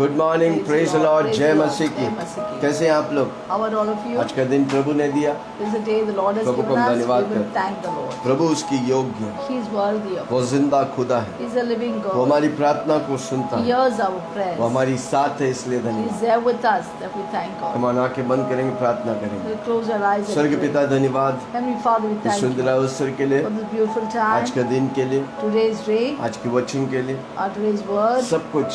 Good morning, praise the Lord, जय मसीह की। कैसे हैं आप लोग? आज का दिन प्रभु ने दिया, प्रभु को धन्यवाद करते। प्रभु उसकी योग्य है, वो जिंदा खुदा है, वो हमारी प्रार्थना को सुनता है, वो हमारी साथ है, इसलिए धन्यवाद। हम आंखें बंद करेंगे, प्रार्थना करेंगे। स्वर्गीय पिता, धन्यवाद इस सुंदर अवसर के लिए, आज का दिन के लिए, आज के वचन के लिए। सब कुछ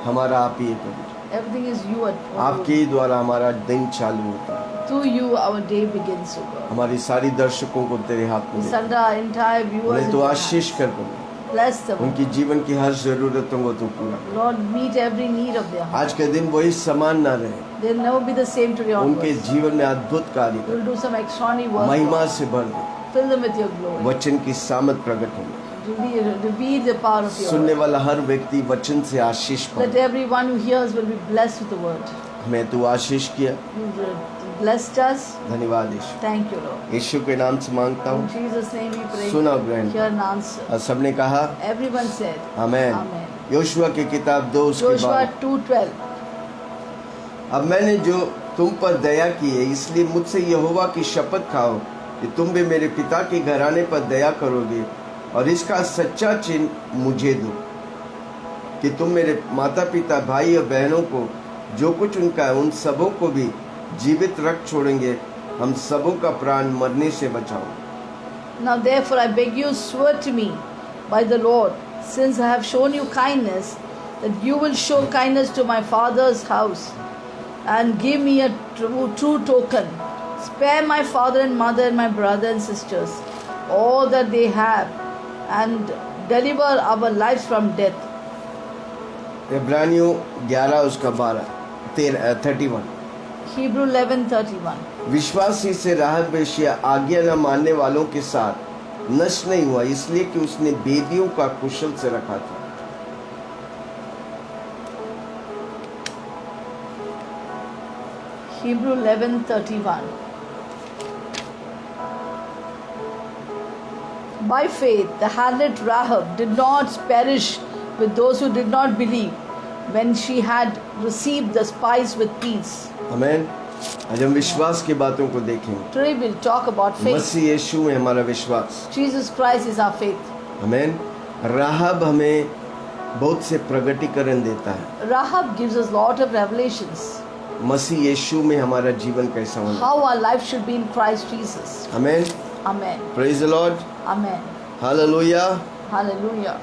हमारा आप ही है प्रभु। Everything is you at आपके ही द्वारा हमारा दिन चालू होता है। Through you our day begins, O God. हमारी सारी दर्शकों को तेरे हाथ में We send our entire viewers उन्हें तो into your आशीष कर प्रभु। hands. Bless them. उनकी जीवन की हर जरूरतों को तू पूरा कर। Lord, meet every need of their heart. आज के दिन वही समान ना रहे, They'll never be the same today उनके onwards. जीवन में अद्भुत कार्य You will कर, do some extraordinary work. महिमा से भर दे, Fill them with your glory. वचन की सामत प्रकट हो। Reveal the power of your सुनने word. वाला हर व्यक्ति वचन से आशीष That पाए। everyone who hears will be blessed with the word. हमें तू आशीष किया, You blessed us. धन्यवाद यीशु। Thank you, Lord. यीशु के नाम से मांगता In हूँ, Jesus' name we pray. सुना ग्रहण। Hear and answer. और सबने कहा Everyone said, आमेन। Amen. योशुआ की किताब 2 उसके Joshua बाद, 2:12. अब मैंने जो तुम पर दया की है, इसलिए मुझसे यहोवा की शपथ खाओ कि तुम भी मेरे पिता के घराने पर दया करोगे, और इसका सच्चा चिन्ह मुझे दो कि तुम मेरे माता पिता, भाई और बहनों को जो कुछ उनका है, उन सबों को भी जीवित रख छोड़ेंगे। हम सबों का प्राण मरने से बचाओ। Now therefore I beg you, swear to me by the Lord, since I have shown you kindness, that you will show kindness to my father's house, and give me a true token. Spare my father and mother and my brother and sisters, all that they have, and deliver our lives from death. इब्रानियों 11 उसका 31। Hebrew 11:31. विश्वासी से राहब वेश्या आज्ञा न मानने वालों के साथ नष्ट नहीं हुआ, इसलिए कि उसने बेदियों का कुशल से रखा था। Hebrew 11:31. By faith, the harlot Rahab did not perish with those who did not believe, when she had received the spice with peace. आमेन। आज हम विश्वास की बातों को देखेंगे। Today we'll talk about faith. मसीह यीशु में हमारा विश्वास। Jesus Christ is our faith. आमेन। राहब हमें बहुत से प्रगटीकरण देता है। Rahab gives us lot of revelations. मसीह यीशु में हमारा जीवन कैसा होना। How our life should be in Christ Jesus. Amen. Amen. Praise the Lord, Amen. Hallelujah. Hallelujah.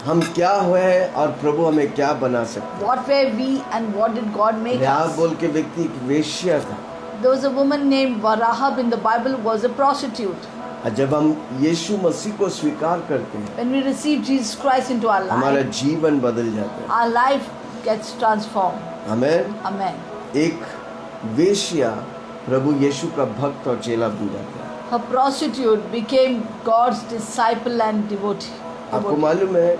हम क्या हुए और प्रभु हमें क्या बना सकते। What were we and what did God make Rahab us? बोल के व्यक्ति एक वेश्या था। There was a woman named Rahab in the Bible, was a prostitute. और जब हम यीशु मसीह को स्वीकार करते हैं, When we receive Jesus Christ into our हमारा life, जीवन बदल जाता है। our life gets transformed. Amen. Amen. एक वेश्या प्रभु यीशु का भक्त और चेला बन जाता है। Her prostitute became God's disciple and devotee. आपको मालूम है,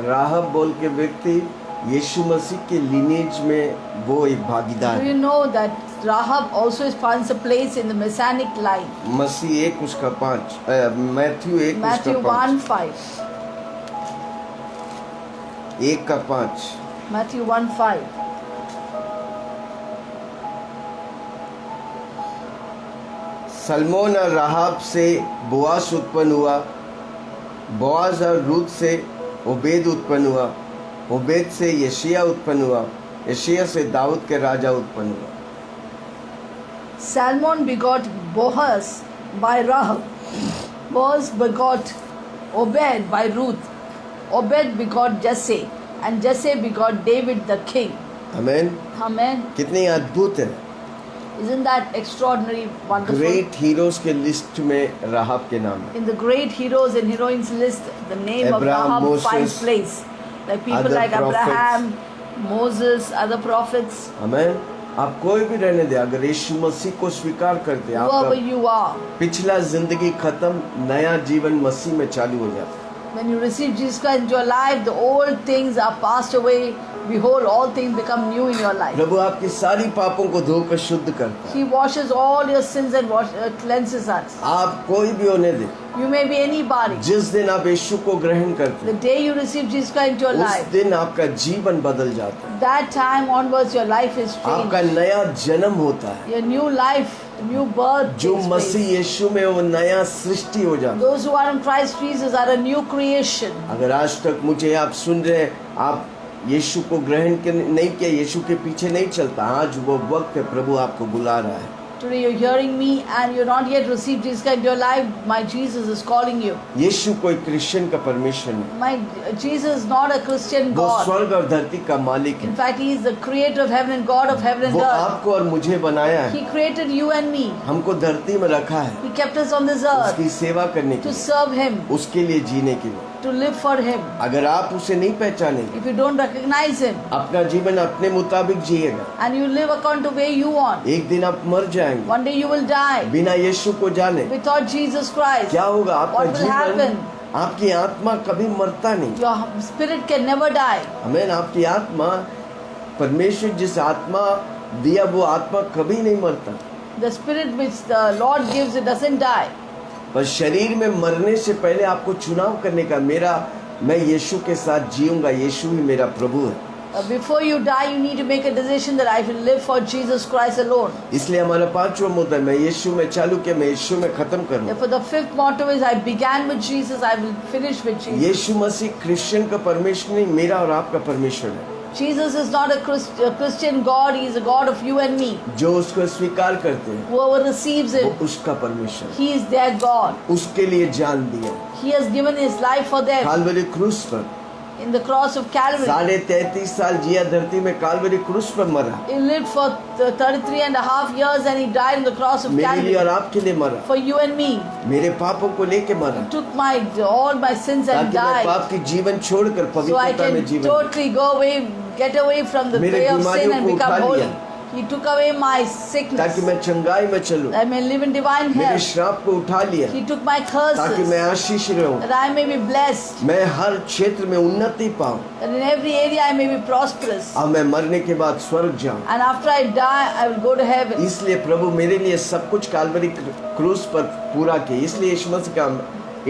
राहब बोल के व्यक्ति यीशु मसीह के लिनेज में वो एक भागीदार Do you है। know that Rahab also finds a place in the Messianic line? मसीह 1 उसका 5, मैथ्यू 1 Matthew उसका 1:5. 1 का 5। Matthew 1:5. सलमोन और राहब से बोआज उत्पन्न हुआ, बोआज और रूत से ओबेद उत्पन्न हुआ, ओबेद से यशिया उत्पन्न हुआ, यशिया से दाऊद के राजा उत्पन्न हुआ। Salmon begot Boaz by Rahab. Boaz begot Obed by Ruth. Obed begot Jesse, and Jesse begot David the king. Amen. Amen. कितनी अद्भुत है। Isn't that extraordinary, wonderful? Great heroes के लिस्ट में राहब के नाम है। In the great heroes and heroines list, the name of Abraham, Rahab Moses, finds place. Like people other like prophets. Abraham, Moses, other prophets. आमेन। आप कोई भी रहने दे, अगर यीशु मसीह को स्वीकार करते हैं, Whoever आपका you are, पिछला जिंदगी खत्म, नया जीवन मसीह में चालू हो जाता है। When you receive Jesus Christ into your life, the old things are passed away. Behold, all things become new in your life. प्रभु आपकी सारी पापों को धोकर शुद्ध करता है। He washes all your sins and cleanses us. आप कोई भी होने दे, You may be anybody. जिस दिन आप यीशु को ग्रहण करते The हैं, day you receive Jesus Christ into your उस life, दिन आपका जीवन बदल जाता है। that time onwards your life is आपका changed. नया जन्म होता है। Your new life, new birth जो takes मसीह place. यीशु में वो नया सृष्टि हो जाता है। Those who are in Christ Jesus are a new creation. अगर आज तक मुझे आप सुन रहे हैं, आप यीशु को ग्रहण नहीं किया, यीशु के पीछे नहीं चलता, आज वो वक्त है, प्रभु आपको बुला रहा है। Today you're hearing me and you're not yet received Jesus Christ into your life. My Jesus is calling you. यीशु कोई क्रिश्चियन का परमेश्वर नहीं, My Jesus is not a Christian वो God. स्वर्ग और धरती का मालिक है। In fact, He is the creator of heaven and God of heaven and वो earth. आपको और मुझे बनाया है, He created you and me. हमको धरती में रखा है He kept us on this earth उसकी सेवा करने के to लिए, serve Him, उसके लिए जीने के लिए। to live for Him. अगर आप उसे नहीं पहचानेंगे, If you don't recognize Him अपना जीवन अपने मुताबिक जिएगा, and you live according to the way you want, एक दिन आप मर जाएंगे one day you will die बिना यीशु को जाने। without Jesus Christ. क्या होगा आपका What will जीवन? happen? आपकी आत्मा कभी मरता नहीं। Your spirit can never die. हमें आपकी आत्मा, परमेश्वर जिस आत्मा दिया वो आत्मा कभी नहीं मरता। The spirit which the Lord gives, it doesn't die. पर शरीर में मरने से पहले आपको चुनाव करने का, मैं यीशु के साथ जीऊंगा, यीशु ही मेरा प्रभु है। Before you die, you need to make a decision that I will live for Jesus Christ alone. इसलिए हमारा पांचवा मुद्दा, मैं यीशु में चालू किया, मैं यीशु में खत्म करूंगा। Therefore, the fifth motto is I began with Jesus, I will finish with Jesus. यीशु मसीह क्रिश्चियन का परमेश्वर नहीं, मेरा और आपका परमेश्वर है। Jesus is not a Christian God, He is a God of you and me. जो उसको स्वीकार करते हैं Whoever receives वो Him, उसका परमेश्वर है। He is their God. उसके लिए जान दिया He has given His life for them Kalvari क्रूस पर। in the cross of Calvary. 33.5 साल जिया धरती में, कालवरी क्रूस पर मरा, He lived for 33.5 years and He died on the cross of मेरे लिए Calvary और आपके लिए मरा, for you and me. मेरे पापों को लेके मरा, He took all my sins and ताकि मैं died. पाप की जीवन छोड़कर So I पवित्रता में can जीवन। totally go away, get away from the मेरे way of sin बीमारियों and को become उठा holy. लिया। He took away my ताकि sickness. मैं चंगाई में चलूं। I may live in divine मेरे health. श्राप को उठा लिया He took my ताकि मैं curses आशीष रहूं, that I may be blessed. मैं हर क्षेत्र में उन्नति पाऊं, That in every area I may be prosperous. और मैं मरने के बाद स्वर्ग जाऊं। And after I die, I will go to heaven. इसलिए प्रभु मेरे लिए सब कुछ कालवरी क्रूस पर पूरा किया। इसलिए यीशु मसीह का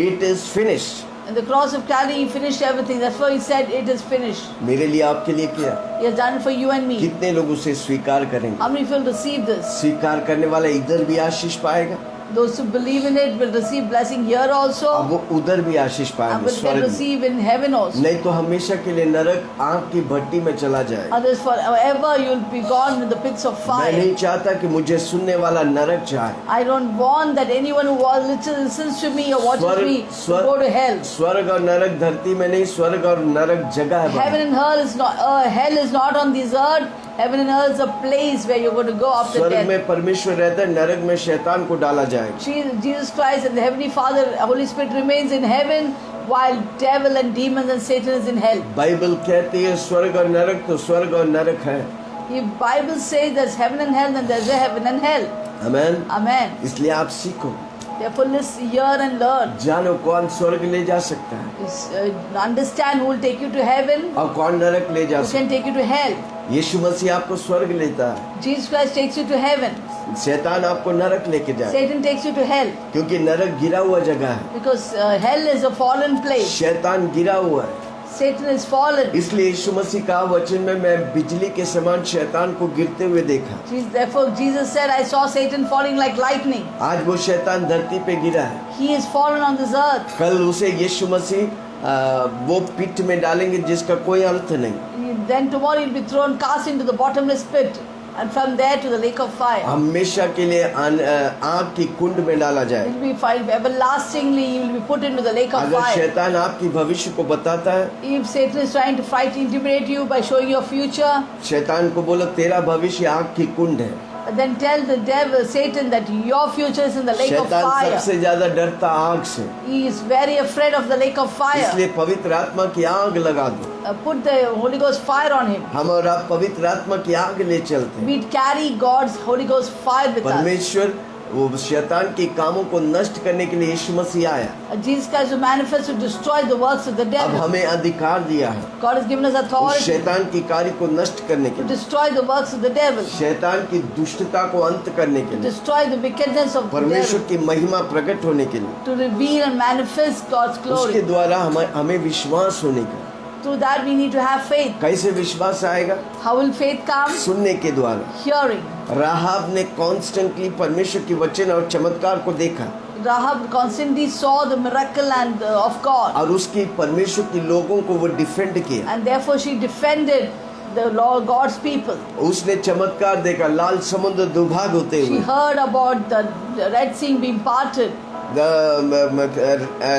it is finished, In the cross of Calvary, He finished everything. That's why He said, it is finished. मेरे लिए आपके लिए किया। He has done it for you and me. कितने लोग उसे स्वीकार करेंगे? How many will receive this? स्वीकार करने वाला इधर भी आशीष पाएगा, Those who believe in it will receive blessing here also, और वो उधर भी आशीष and पाएंगे will can स्वर्ग में। receive in heaven also. नहीं तो हमेशा के लिए नरक आग की भट्टी में चला जाए। Others forever you will be gone in the pits of मैं fire. नहीं चाहता कि मुझे सुनने वाला नरक जाए। I don't want that anyone who listens to me or watches me to go to hell. स्वर्ग और नरक धरती में नहीं, स्वर्ग और नरक जगह है। Heaven and hell is not on this earth. Heaven and earth is a place where you're going to go after स्वर्ग death. में परमेश्वर रहता है, नरक में शैतान को डाला जाएगा। Jesus Christ and the Heavenly Father, Holy Spirit remains in heaven, while devil and demons and Satan is in hell. Bible कहती है स्वर्ग और नरक, तो स्वर्ग और नरक है। If Bible says there's heaven and hell, then there's a heaven and hell. Amen. Amen. इसलिए आप सीखो, Therefore, listen, hear and learn. जानो कौन स्वर्ग ले जा सकता है Understand who will take you to heaven, और कौन नरक ले जा who सकता can take you to hell. है। यीशु मसीह आपको स्वर्ग लेता है, Jesus Christ takes you to heaven. शैतान आपको नरक लेके जाए, Satan takes you to hell. क्योंकि नरक गिरा हुआ जगह है, Because hell is a fallen place. शैतान गिरा हुआ है। Satan is fallen. इसलिए यीशु मसीह का वचन में मैं बिजली के समान शैतान को गिरते हुए देखा। Therefore, Jesus said, I saw Satan falling like lightning. आज वो शैतान धरती पे गिरा है, He is fallen on this earth. कल उसे यीशु मसीह वो पिट में डालेंगे जिसका कोई अंत नहीं। Then tomorrow he'll be thrown, cast into the bottomless pit, and from there to the lake of fire. हमेशा के लिए आग की कुंड में डाला जाए। He'll be fired everlastingly. He will be put into the lake of अगर fire. शैतान आपकी भविष्य को बताता है, If Satan is trying to intimidate you by showing your future, शैतान को बोलो तेरा भविष्य आग की कुंड है। then tell the devil, Satan, that your future is in the lake of शैतान fire. सबसे ज्यादा डरता आग से, He is very afraid of the lake of fire. इसलिए पवित्र आत्मा की आग लगा दो। Put the Holy Ghost fire on him. हम और आप पवित्र आत्मा की आग ले चलते हैं। We carry God's Holy Ghost fire with us. परमेश्वर वो शैतान के कामों को नष्ट करने के लिए यीशु मसीह आया। Jesus Christ was manifest to destroy the works of the अब devil. हमें अधिकार दिया है God has given us उस authority शैतान की कार्य को नष्ट करने के to लिए, destroy the works of the devil, शैतान की दुष्टता को अंत करने के to लिए, destroy the wickedness of the परमेश्वर devil, की महिमा प्रकट होने के लिए, to reveal and manifest God's उसके glory. द्वारा हमें विश्वास होने का। Through that we need to have faith. कैसे विश्वास आएगा? How will faith come? सुनने के द्वारा। Hearing. राहाब ने कॉन्स्टेंटली परमेश्वर की वचन और चमत्कार को देखा Rahab constantly saw the miracle and of God, और उसकी परमेश्वर के लोगों को वो डिफेंड किया। and therefore she defended the Lord God's people. उसने चमत्कार देखा, लाल समुद्र दुभाग होते She हुए, heard about the Red Sea being parted.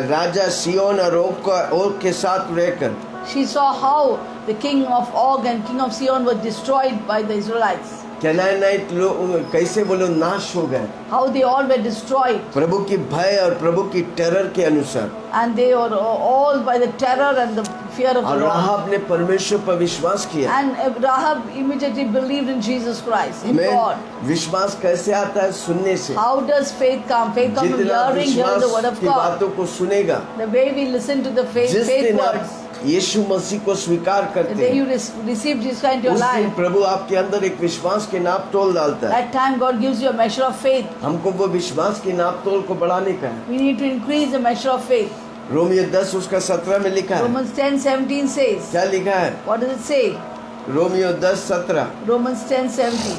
राजा सियोन और ओग के साथ रहकर She saw how the king of Og and king of Sion were destroyed by the Israelites. कैनानाइट लोग कैसे बोलो नाश हो गए, How they all were destroyed, प्रभु की भय और प्रभु की टेरर के अनुसार। and they were all by the terror and the fear of the और Lord. राहाब ने परमेश्वर पर विश्वास किया। And Rahab immediately believed in Jesus Christ, in हमें God. विश्वास कैसे आता है? सुनने से। How does faith come? Faith comes from जितना hearing the word विश्वास of की God. बातों को सुनेगा, The way we listen to the faith जिस दिन words, आप यीशु मसीह को स्वीकार the करते day हैं, you receive Jesus Christ into your उस दिन life, प्रभु आपके अंदर एक विश्वास के नाप तोल डालता है। that time God gives you a measure of faith. हमको वो विश्वास के नाप तोल को बढ़ाने का है। We need to increase the measure of faith. Romeo 10 उसका 17 में लिखा है। Romans 10:17 says, क्या लिखा है? what does it say? Romeo 10:17। Romans 10:17.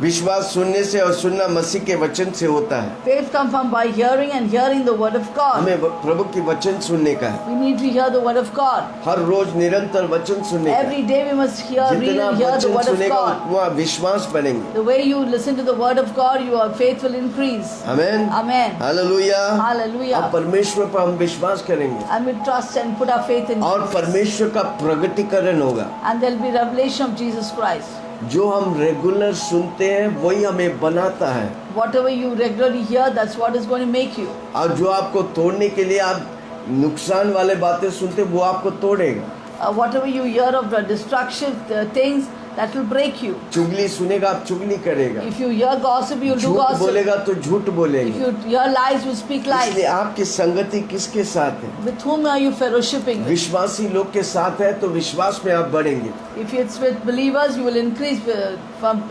विश्वास सुनने से और सुनना मसीह के वचन से होता है। Faith comes from by hearing and hearing the word of God. हमें प्रभु की वचन सुनने का है। We need to hear the word of God. हर रोज निरंतर वचन सुनने का है। Every day we must hear, read जितना and hear the वचन word of सुनेगा God. उतना विश्वास बढ़ेंगे। The way you listen to the word of God, your faith will increase. Amen. Amen. Hallelujah. Hallelujah. अब परमेश्वर पर हम विश्वास करेंगे And we trust and put our faith in और Jesus. परमेश्वर का प्रगटीकरण होगा। And there will be revelation of Jesus Christ. जो हम रेगुलर सुनते हैं वही हमें बनाता है, Whatever you regularly hear, that's what is going to make you. और जो आपको तोड़ने के लिए आप नुकसान वाले बातें सुनते वो आपको तोड़ेगा। Whatever you hear of the destruction things, that will break you. चुगली सुनेगा आप चुगली करेगा, If you hear gossip, you'll do झूठ gossip. बोलेगा तो झूठ If बोलेंगे। you hear lies, you speak lies. इसलिए आपकी संगति किसके साथ है? With whom are you fellowshipping with? विश्वासी लोग के साथ है तो विश्वास में आप बढ़ेंगे। If it's with believers, you will increase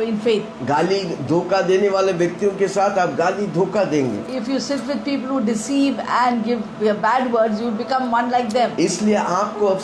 in faith. गाली धोखा देने वाले व्यक्तियों के साथ आप गाली धोखा देंगे। If you sit with people who deceive and give bad words, you will become one like them. इसलिए आपको अब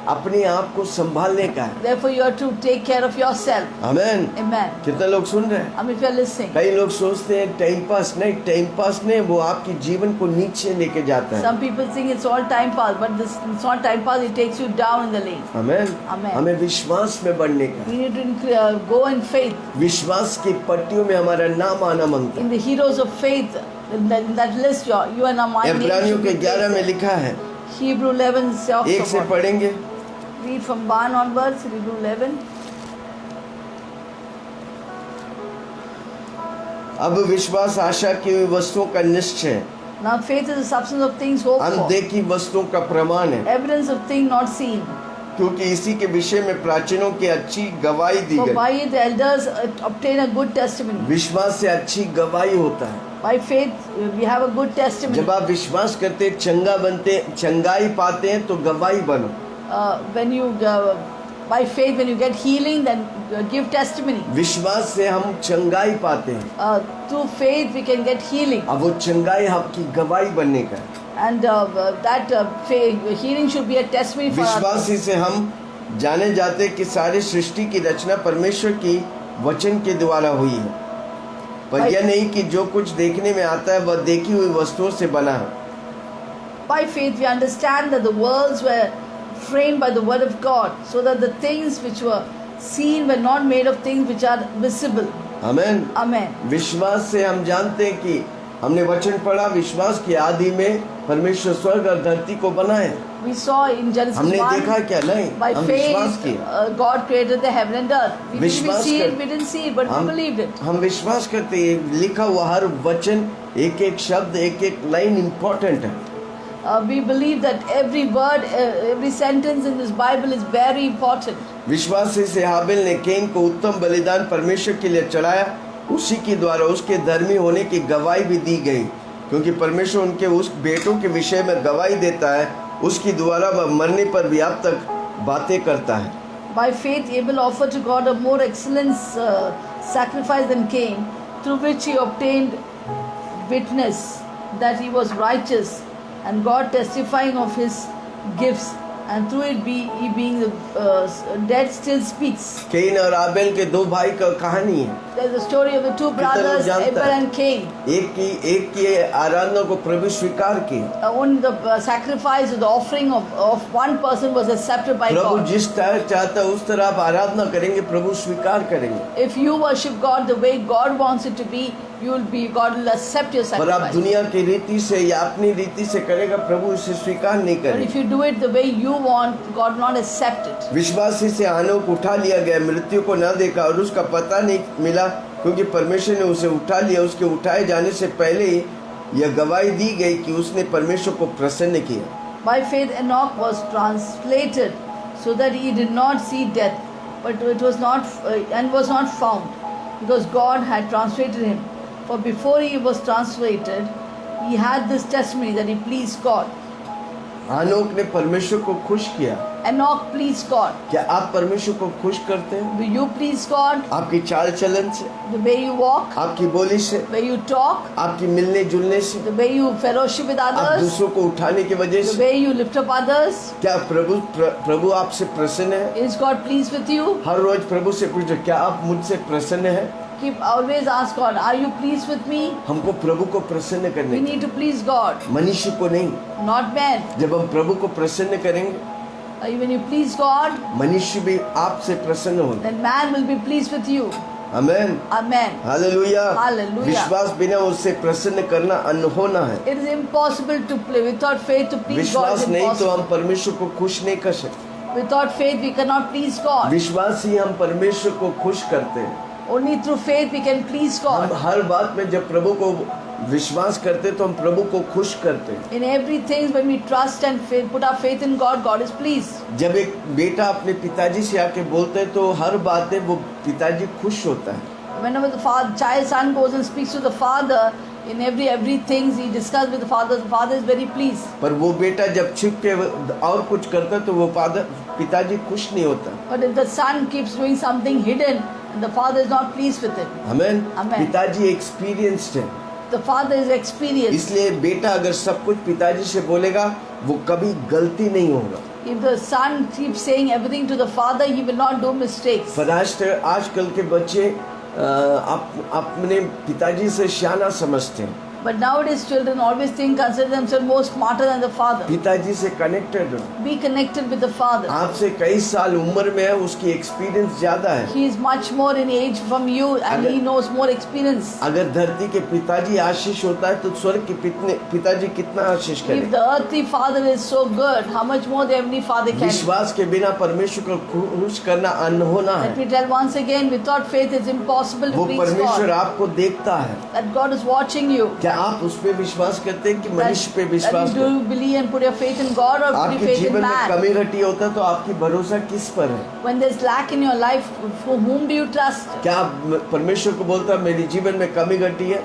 अपने आप को संभालने का है। Therefore, you have to take care of yourself. Amen. Amen. कितने लोग सुन रहे हैं? I mean, if you are listening. कई लोग सोचते हैं टाइम पास नहीं, वो आपके जीवन को नीचे लेके जाता है। Some people think it's all time pass, but this it's not time pass. It takes you down in the lane. Amen. Amen. हमें विश्वास में बढ़ने का, We need to go in faith. विश्वास की पट्टियों में हमारा नाम आना मांगता In है। the heroes of faith, in that list, you and my name इब्रानियों should के be 11 में placed. लिखा है, Hebrew 11 talks एक से about. पढ़ेंगे। Read from 1 onwards, Hebrew 11. अब विश्वास आशा की हुई वस्तुओं का निश्चय है, Now faith is the substance of things hoped for, अनदेखी वस्तुओं का प्रमाण है, evidence of things not seen. क्योंकि इसी के विषय में प्राचीनों की अच्छी गवाही दी For गई। by it the elders obtain a good testimony. विश्वास से अच्छी गवाही होता है। By faith we have a good testimony. जब आप विश्वास करते चंगाई पाते हैं तो गवाही बनो। When you by faith when you get healing, then give testimony. विश्वास से हम चंगाई पाते हैं, Through faith we can get healing, अब वो चंगाई आपकी गवाही बनने का है। and that healing should be a testimony for विश्वास others. ही से हम जाने जाते हैं कि सारी सृष्टि की रचना परमेश्वर की वचन के द्वारा हुई है, पर यह नहीं कि जो कुछ देखने में आता है वह देखी हुई वस्तुओं से बना है। By faith we understand that the worlds were framed by the word of God, so that the things which were seen were not made of things which are visible. Amen. Amen. विश्वास से हम जानते हैं कि हमने वचन पढ़ा, विश्वास की आदि में परमेश्वर स्वर्ग और धरती को बनाए। We saw in Genesis हमने 1, देखा क्या? नहीं, by हम विश्वास faith किए। God created the heaven and earth. We didn't विश्वास see it, कर- we didn't see it, but we believed it. हम विश्वास करते हैं, लिखा हुआ हर वचन, एक एक शब्द, एक एक लाइन इम्पोर्टेंट है। we believe that every word, every sentence in this Bible is very important. विश्वासी से हाबिल ने कैन को उत्तम बलिदान परमेश्वर के लिए चढ़ाया, उसी के द्वारा उसके धर्मी होने की गवाही भी दी गई, क्योंकि परमेश्वर उनके उस बेटों के विषय में गवाही देता है, उसके द्वारा वह मरने पर भी अब तक बातें करता है। By faith Abel offered to God a more excellent sacrifice than Cain, through which he obtained witness that he was righteous, and God testifying of his gifts, and through it he being dead still speaks. Can और Abel के दो भाई का कहानी है। There's a story of the two brothers, Abel and Cain. एक की आराधना को प्रभु स्वीकार की। Only the sacrifice, the offering of one person was accepted by Prabhu God. जिस तरह चाहता है उस तरह आप आराधना करेंगे, प्रभु स्वीकार करेंगे। If you worship God the way God wants it to be, God will accept your पर आप sacrifice. दुनिया की रीति से या अपनी रीति से करेगा, प्रभु इसे स्वीकार नहीं But करेगा। if you do it the way you want, God will not accept it. विश्वासी से हानोक उठा लिया गया, मृत्यु को न देखा और उसका पता नहीं मिला, क्योंकि परमेश्वर ने उसे उठा लिया। उसके उठाए जाने से पहले ही यह गवाही दी गई कि उसने परमेश्वर को प्रसन्न किया। By faith Enoch was translated so that he did not see death, but it was not and was not found, because God had translated him. For before he was translated, he had this testimony that he pleased God. हानोक ने परमेश्वर को खुश किया। Enoch pleased God. क्या आप परमेश्वर को खुश करते हैं? Do you please God? आपकी चाल चलन से, The way you walk, आपकी बोली से, the way you talk, आपकी मिलने जुलने से, the way you fellowship with आप others, दूसरों को उठाने की वजह the से, way you lift up others. क्या प्रभु आपसे प्रसन्न है? Is God pleased with you? हर रोज प्रभु से पूछो, क्या आप मुझसे प्रसन्न हैं? Keep always ask God, are you pleased with me? हमको प्रभु को प्रसन्न We करने need to please God, मनुष्य को नहीं। not man. जब हम प्रभु को प्रसन्न करेंगे, When you please God, मनुष्य भी आपसे प्रसन्न होगा। then man will be pleased with you. Amen, Amen. Hallelujah. Hallelujah. विश्वास बिना उससे प्रसन्न करना अनहोना है। It is impossible to play without faith to please God. विश्वास Is नहीं तो impossible. हम परमेश्वर को खुश नहीं कर सकते। Without faith we cannot please God. विश्वास ही हम परमेश्वर को खुश करते हैं। Only through faith we can please हम God. हर बात में जब प्रभु को विश्वास करते तो हम प्रभु को खुश करते हैं। In everything when we trust and put our faith in God, God is pleased. जब एक बेटा अपने पिताजी से आके बोलते हैं तो हर बात है वो पिताजी खुश होता है। Whenever the son goes and speaks to the father, in everything he discusses with the father is very pleased. पर वो बेटा जब छिप के और कुछ करता है तो वो पिताजी खुश नहीं होता। But if the son keeps doing something hidden, the father is not pleased with it. Amen. Amen. पिताजी एक्सपीरियंस्ड है, The father is experienced. इसलिए बेटा अगर सब कुछ पिताजी से बोलेगा वो कभी गलती नहीं होगा। If the son keeps saying everything to the father, he will not do mistakes. पर आजकल के बच्चे अपने पिताजी से सियाना समझते हैं। But nowadays children always consider themselves more smarter than the father. पिताजी से कनेक्टेड हो, Be connected with the father. आपसे कई साल उम्र में है, उसकी एक्सपीरियंस ज्यादा है। He is much more in age from you and he knows more experience. अगर धरती के पिताजी आशीष होता है तो स्वर्ग के पिताजी कितना आशीष If करें। the earthly father is so good, how much more the heavenly father can. विश्वास के बिना परमेश्वर को खुश करना अनहोना Let है। me tell once again, without faith it's impossible to वो please परमेश्वर God. आपको देखता है। That God is watching you. क्या आप उस पे विश्वास करते हैं कि That, मनुष्य पे that विश्वास you do करते हैं? believe and put your faith in God or put your आपके faith in जीवन में man. कमी घटी होता है तो आपकी भरोसा किस पर है? When there's lack in your life, for whom do you trust? क्या आप परमेश्वर को बोलता है मेरे जीवन में कमी घटी है,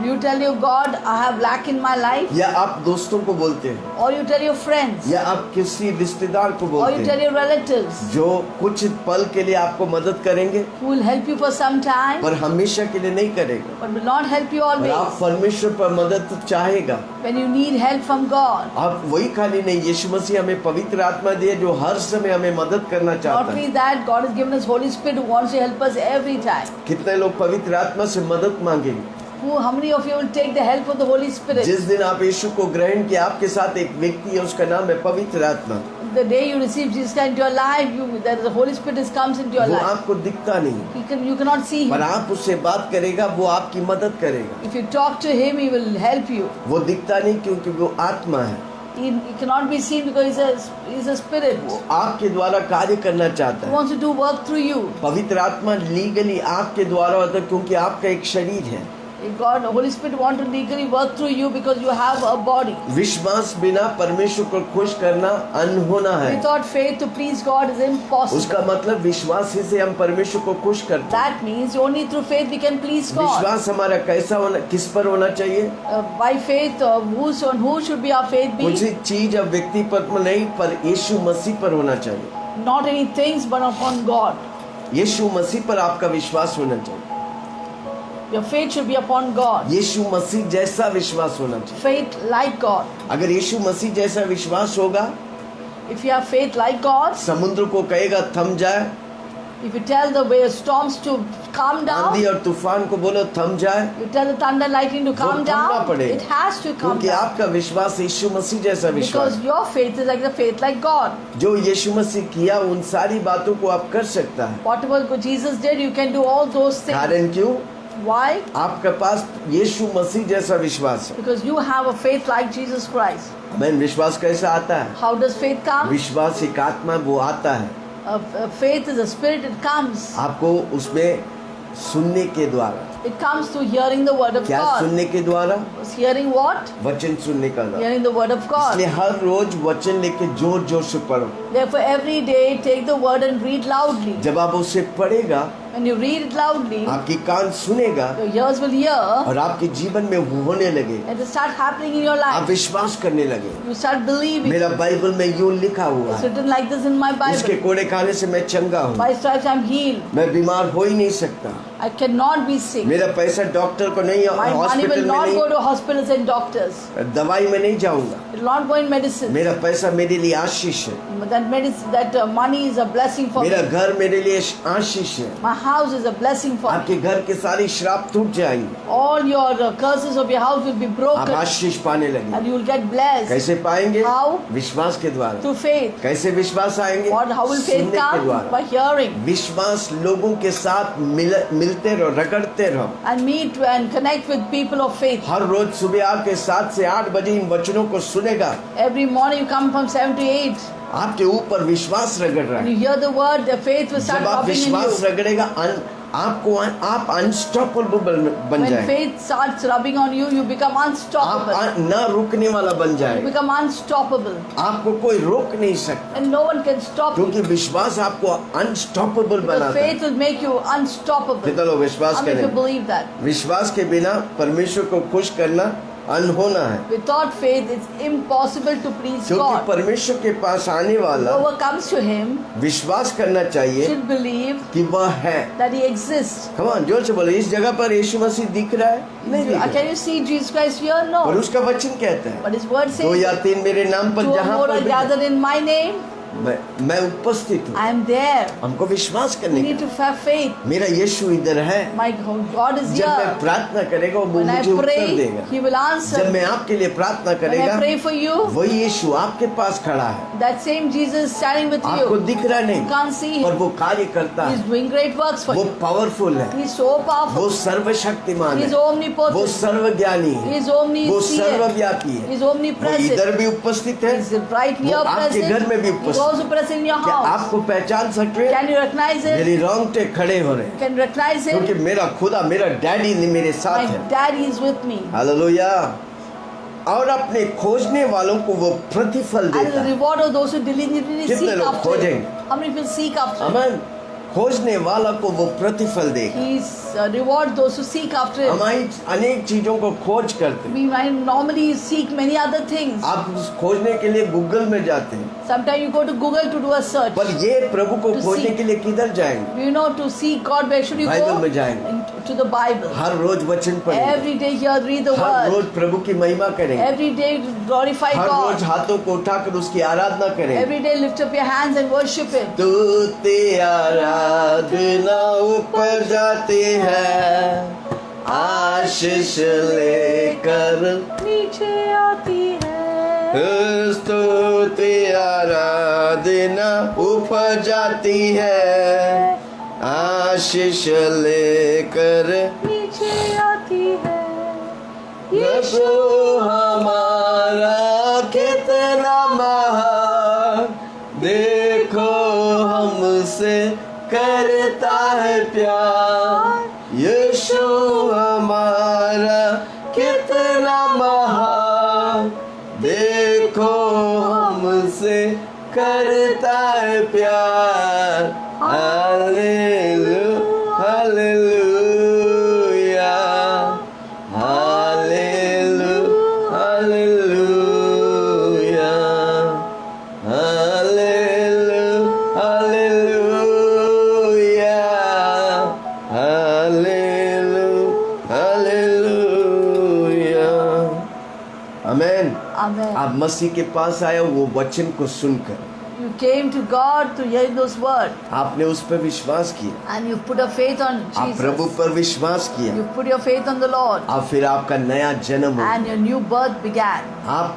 Do you tell your God, I have lack in my life? या आप दोस्तों को बोलते हैं, Or you tell your friends? या आप किसी रिश्तेदार को Or बोलते you tell हैं your relatives जो कुछ पल के लिए आपको मदद करेंगे who will help you for some time पर हमेशा के लिए नहीं करेगा। but will not help you और आप always? परमेश्वर पर मदद चाहेगा। When you need help from God, आप वही खाली नहीं, यीशु मसीह हमें पवित्र आत्मा दिए जो हर समय हमें मदद करना not चाहता only है। that, God has given us Holy Spirit who wants to help us every time. कितने लोग पवित्र आत्मा से मदद मांगेंगे? How many of you will take the help of the Holy Spirit? जिस दिन आप यीशु को ग्रहण किया, आपके साथ एक व्यक्ति है, उसका नाम है पवित्र आत्मा। The day you receive Jesus Christ into your life, the Holy Spirit comes into your वो life. आपको दिखता नहीं, You cannot see पर him. आप उससे बात करेगा, वो आपकी मदद करेगा। If you talk to him, he will help you. वो दिखता नहीं क्योंकि वो आत्मा है, He cannot be seen because he's a spirit. वो आपके द्वारा कार्य करना चाहता He है। wants to do work through you. पवित्र आत्मा लीगली आपके द्वारा होता है क्योंकि आपका एक शरीर है। God, Holy Spirit want to legally work through you because you have a body. विश्वास बिना परमेश्वर को खुश करना अनहोना है। Without faith to please God is impossible. उसका मतलब विश्वास ही से हम परमेश्वर को खुश करते हैं। That means only through faith we can please God. विश्वास हमारा कैसा होना, किस पर होना चाहिए? By faith, on who should be our faith be? कुछ चीज अब व्यक्ति पर नहीं, पर यीशु मसीह पर होना चाहिए। Not any things but upon God. यीशु मसीह पर आपका विश्वास होना चाहिए। Your faith should be upon God. यीशु मसीह जैसा विश्वास होना चाहिए। Faith like God. अगर यीशु मसीह जैसा विश्वास होगा, If you have faith like God, समुद्र को कहेगा थम जाए, if you tell the storms to calm down, आंधी और तूफान को बोलो थम जाए, you tell the thunder and lightning to calm वो थमना down, पड़ेगा। it has to calm क्योंकि down. आपका विश्वास यीशु मसीह जैसा विश्वास, Because your faith is like the faith like God. जो यीशु मसीह किया उन सारी बातों को आप कर सकता है। Whatever Jesus did, you can do all those things. कारण क्यों? Why? आपके पास यीशु मसीह जैसा विश्वास है। Because you have a faith like Jesus Christ. Man विश्वास कैसा आता है? How does faith come? विश्वास एक आत्मा, वो आता है Faith is a spirit, it comes. आपको उसमें सुनने के द्वारा। It comes through hearing the word of क्या God. सुनने के द्वारा? Hearing what? वचन सुनने का द्वारा। Hearing the word of God. इसलिए हर रोज वचन लेके जोर जोर से पढ़ो। Therefore, every day take the word and read loudly. जब आप उसे पढ़ेगा, When you read it loudly, आपकी कान सुनेगा your ears will hear, और आपके जीवन में वो होने लगे। and it will start happening in your आप life. विश्वास करने लगे। You start believing. मेरा बाइबल में यूं लिखा हुआ It's है, written like this in my उसके Bible. कोड़े खाने से मैं चंगा हूँ, By stripes I am healed. मैं बीमार हो ही नहीं सकता, I cannot be sick. मेरा पैसा डॉक्टर को नहीं, My money हॉस्पिटल will में not go नहीं, to hospitals and doctors. दवाई में नहीं जाऊंगा। It will not go in medicine. मेरा पैसा मेरे लिए आशीष है, That money is a blessing for me. मेरा घर मेरे लिए आशीष है। My house is a blessing for me. आपके घर के सारी श्राप टूट जाएंगे, All your curses of your house will be आप broken आशीष पाने लगे। and you will get blessed. कैसे पाएंगे? How? विश्वास के द्वारा। Through faith. कैसे विश्वास आएंगे? How will faith सुनने के come? द्वारा। By hearing. विश्वास लोगों के साथ मिलते रहो, रगड़ते रहो। And meet and connect with people of faith. हर रोज सुबह आके 7 से 8 बजे इन वचनों को सुनेगा। Every morning you come from 7 to 8. आपके ऊपर विश्वास रगड़ रहा When है। you hear the word, the faith will start जब आप rubbing in विश्वास you. रगड़ेगा, आप अनस्टॉपेबल बन When जाएंगे। faith starts rubbing on you, you become unstoppable. आप ना रुकने वाला बन You जाएगा, become unstoppable. आपको कोई रोक नहीं सकता, And no one can stop you. क्योंकि विश्वास आपको अनस्टॉपेबल Because बनाता है। faith will make you unstoppable. कितना लोग विश्वास How many of you करें? believe that? विश्वास के बिना परमेश्वर को खुश करना अनहोना है, Without faith, it's impossible to please क्योंकि God. परमेश्वर के पास आने वाला Whoever comes to Him विश्वास करना चाहिए should believe कि वह है। that He exists. Come on, जोर से बोलो, इस जगह पर यीशु मसीह दिख रहा है? नहीं दिख रहा Can है। you see Jesus Christ here? पर No. उसका वचन कहता है, But His word 2 says, या 3 मेरे नाम पर two or जहाँ more पर are भी gathered in my name, मैं उपस्थित हूँ। I am there. हमको विश्वास You करने need का, to have faith. मेरा यीशु इधर है। My God is जब मैं here. प्रार्थना करेगा वो When I मुझे उत्तर pray, देगा। He will जब answer. मैं आपके लिए प्रार्थना When करेगा, I pray for you, वही यीशु आपके पास खड़ा है। that same Jesus standing with आपको you. दिख रहा You नहीं, can't see पर Him. वो कार्य करता He's है। doing great works for वो you. पावरफुल है, He's so वो powerful. सर्वशक्तिमान He's है, वो omnipotent. सर्वज्ञानी है, He's वो omniscient. सर्वव्यापी है। He's वो omnipresent. इधर भी उपस्थित है, He's right वो here आपके present. घर में भी He's उपस्थित। also present in your क्या house. आपको पहचान सकते हैं? Can you recognize Him? मेरी रोंगटे खड़े हो रहे हैं, Can you recognize क्योंकि Him? मेरा खुदा, मेरा डैडी ने मेरे साथ My है। Daddy is with me. Hallelujah. और अपने खोजने वालों को वो प्रतिफल And देता the है। reward of those who diligently कितने seek लोग after Him. खोजेंगे? How many people seek after Him? अमन, खोजने वाला को वो प्रतिफल देगा। He's reward those who seek after Him. हमारी अनेक चीजों को खोज करते हैं। We might normally seek many other things. आप उस खोजने के लिए गूगल में जाते हैं, Sometimes you go to Google to do a search. पर ये प्रभु को To खोजने seek. के लिए किधर जाएंगे? You know, to seek God, where should you Bible go? में जाएंगे। To the Bible. हर रोज वचन पढ़ेंगे, Every day here read the her word. रोज प्रभु की महिमा करेंगे, Every day glorify हर रोज God. हाथों को उठाकर उसकी आराधना करेंगे। Every day lift up your hands and worship Him. स्तुति आराधना ऊपर जाती है, आशीष लेकर नीचे आती है. स्तुति आराधना ऊपर जाती है, आशीष लेकर नीचे आती है. प्रभु हमारा कितना महान, देखो हमसे करता है प्यार। यीशु हमारा हमसे करता है प्यार। Hallelujah hallelujah hallelujah hallelujah hallelujah hallelujah hallelujah. Amen. Amen. आप मसीह के पास आए वो वचन को सुनकर, You came to God to hear those words, आपने उस पर विश्वास किया, and you put your faith on आप प्रभु Jesus. पर विश्वास किया, You put your faith on the Lord, अब फिर आपका नया जन्म हो। and your new birth began. आप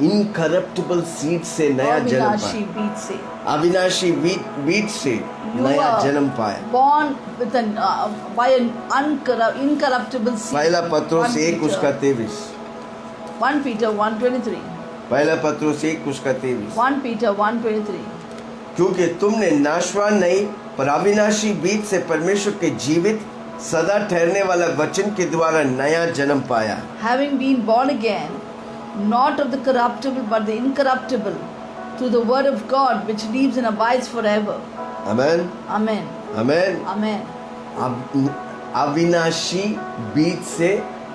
इनकरप्टिबल सीड से नया जन्म Avinashi पाए, beat say. अविनाशी बीज से You नया जन्म were पाया। born with by an incorruptible seed. पहला पत्रोस 1 1 उसका 23, 1 Peter 1:23. पहला पत्रोस 1 उसका 23। 1 Peter 1:23. क्योंकि तुमने नाशवान नहीं पर अविनाशी बीज से परमेश्वर के जीवित सदा ठहरने वाला वचन के द्वारा नया जन्म पाया। Having been born again, not of the corruptible but the incorruptible, through the word of God which lives and abides forever. Amen Amen. Amen. Amen. अविनाशी बीज से,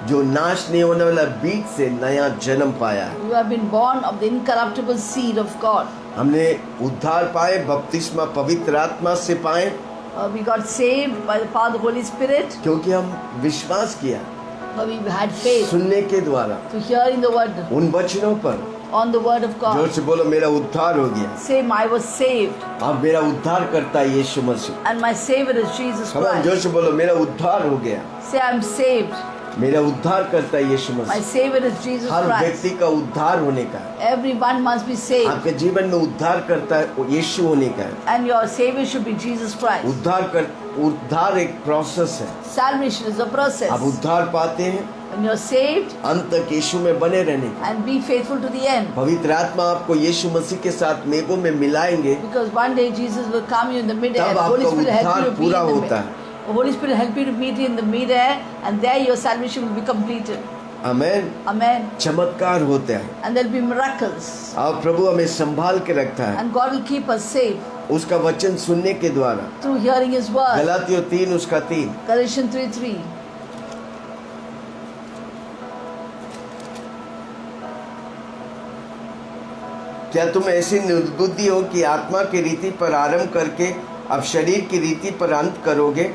जो नाश नहीं होने वाला बीज से नया जन्म पाया। You have been born of the incorruptible seed of God. हमने उद्धार पाए, बपतिस्मा पवित्र आत्मा से पाए, We got saved by the power of the Holy Spirit. क्योंकि हम विश्वास किया We had faith सुनने के द्वारा to hearing the word, उन वचनों पर। on the word of जोर God. से बोलो मेरा उद्धार हो गया। Say, I was saved, अब मेरा उद्धार करता है यीशु मसीह। and my Savior is Jesus जोर Christ. से बोलो मेरा उद्धार हो गया। Say, I'm saved. मेरा उद्धार करता है यीशु My Masih. Savior is Jesus her Christ. व्यक्ति का उद्धार होने का है। Everyone must be saved, आपके जीवन में उद्धार करता है वो यीशु होने का है। and your Savior should be Jesus Christ. उद्धार एक प्रोसेस है। Salvation is a process. आप उद्धार पाते हैं When you're saved, अंत तक यीशु में बने रहने का। and be faithful to the end. पवित्र आत्मा आपको यीशु मसीह के साथ मेघों में मिलाएंगे, Because one day Jesus will come you in the mid-air. तब The Holy आपका Spirit help उद्धार you to be पूरा in the होता mid. है। The Holy Spirit help you to meet you in the mid-air, and there your salvation will be completed. Amen. Amen. चमत्कार होता है And there'll be miracles. और प्रभु हमें संभाल के रखता है And God will keep us safe उसका वचन सुनने के द्वारा। through hearing His word. गलातियों 3 उसका 3। Galatians 3:3. क्या तुम ऐसी निर्बुद्धि हो कि आत्मा की रीति पर आरंभ करके अब शरीर की रीति पर अंत करोगे?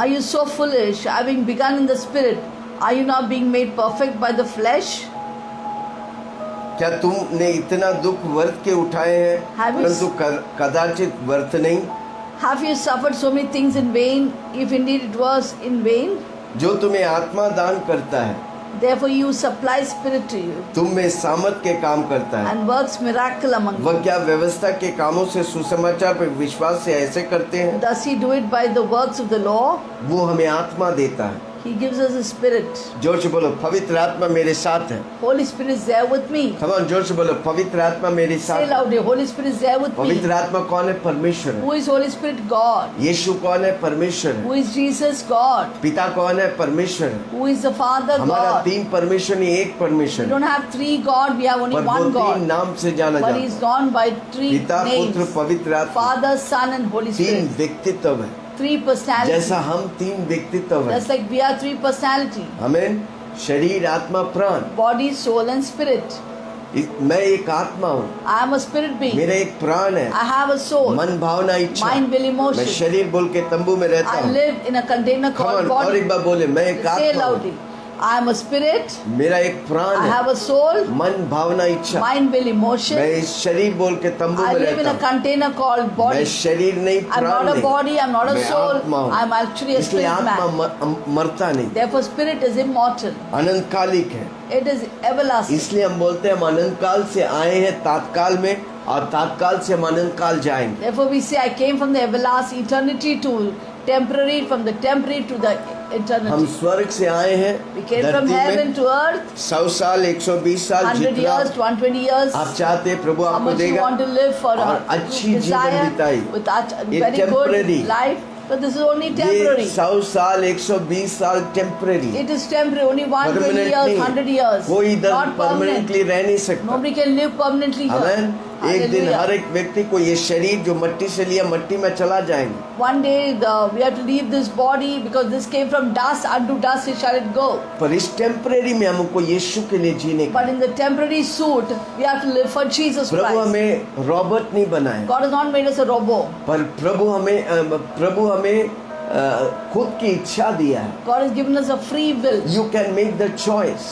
Are you so foolish, having begun in the spirit, are you now being made perfect by the flesh? क्या तुमने इतना दुख वर्त के उठाए हैं Have you- परंतु कदाचित वर्त नहीं? Have you suffered so many things in vain, if indeed it was in vain? जो तुम्हें आत्मा दान करता है Therefore you supply spirit to you, तुम में सामर्थ के काम करता है। and works miracle among you. वह क्या व्यवस्था के कामों से सुसमाचार पर विश्वास से ऐसे करते हैं? Does he do it by the works of the law? वो हमें आत्मा देता है। He gives us His Spirit. जोर से बोलो पवित्र आत्मा मेरे साथ है। Holy Spirit is there with me. Come on, जोर से बोलो पवित्र आत्मा मेरे Say साथ है। loudly, Holy Spirit is there with me. पवित्र आत्मा कौन है? परमेश्वर है। Who is Holy Spirit? God. यीशु कौन है? परमेश्वर है। Who is Jesus? God. पिता कौन है? परमेश्वर है। Who is the Father? हमारा God. 3 परमेश्वर नहीं, एक परमेश्वर We है। don't have 3 God, we have only पर वो 1 3 God. नाम से जाना But जाता He is है। known by 3 पिता, पुत्र, names. पवित्र आत्मा। Father, Son and Holy 3 Spirit. व्यक्तित्व है। 3 personalities. जैसा हम 3 व्यक्तित्व है। Just like we are 3 personality. आमीन। शरीर, आत्मा, प्राण। Body, soul and spirit. मैं एक आत्मा हूँ, I am a spirit being. मेरा एक प्राण है, I have a soul. मन, भावना, इच्छा। Mind, will, मैं emotion. शरीर बोल के तंबू में रहता I हूँ। live in a container Come called on, और body. एक बार बोले मैं एक Say आत्मा हूँ, loudly. I am a spirit. मेरा एक प्राण I है, have a soul. मन, भावना, इच्छा। Mind, will, emotion. मैं इस शरीर बोल के तंबू I में live in रहता a हूँ। container called मैं body. शरीर नहीं, I'm प्राण not a नहीं, body. I'm not a मैं soul. आत्मा हूँ। I'm actually a इसलिए spirit आत्मा man. मरता नहीं, Therefore, spirit is immortal. अनंतकालिक है। It is everlasting. इसलिए हम बोलते हैं हम अनंत काल से आए हैं तात्काल में, और तात्काल से हम अनंत काल जाएंगे। Therefore, we say, I came from the everlasting eternity to temporary, from the temporary to the हम eternity. स्वर्ग से आए हैं We came from धरती heaven में। to earth. 100 साल, 120 साल, 100 जितना years, 120 years. आप चाहते हैं प्रभु How आपको much you देगा। want to live for और a अच्छी जीवन desire बिताई। with that ये very temporary। good life. But this is only ये temporary. 100 साल 120 साल temporary, It is temporary, only 120 years, 100 years. कोई इधर Not permanent. परमानेंटली रह नहीं सकता। Nobody can live permanently here. आमेन। एक दिन Hallelujah. हर एक व्यक्ति को ये शरीर जो मट्टी से लिया मट्टी में चला जाएंगे। One day we have to leave this body because this came from dust, unto dust it shall it go. पर इस टेम्पररी में हमको यीशु के लिए जीने का, But in the temporary suit, we have to live for Jesus Prabhu Christ. हमें Robert नहीं बनाया, God has not made us a robot. पर प्रभु हमें खुद की इच्छा दिया है। God has given us a free will. You can make the choice.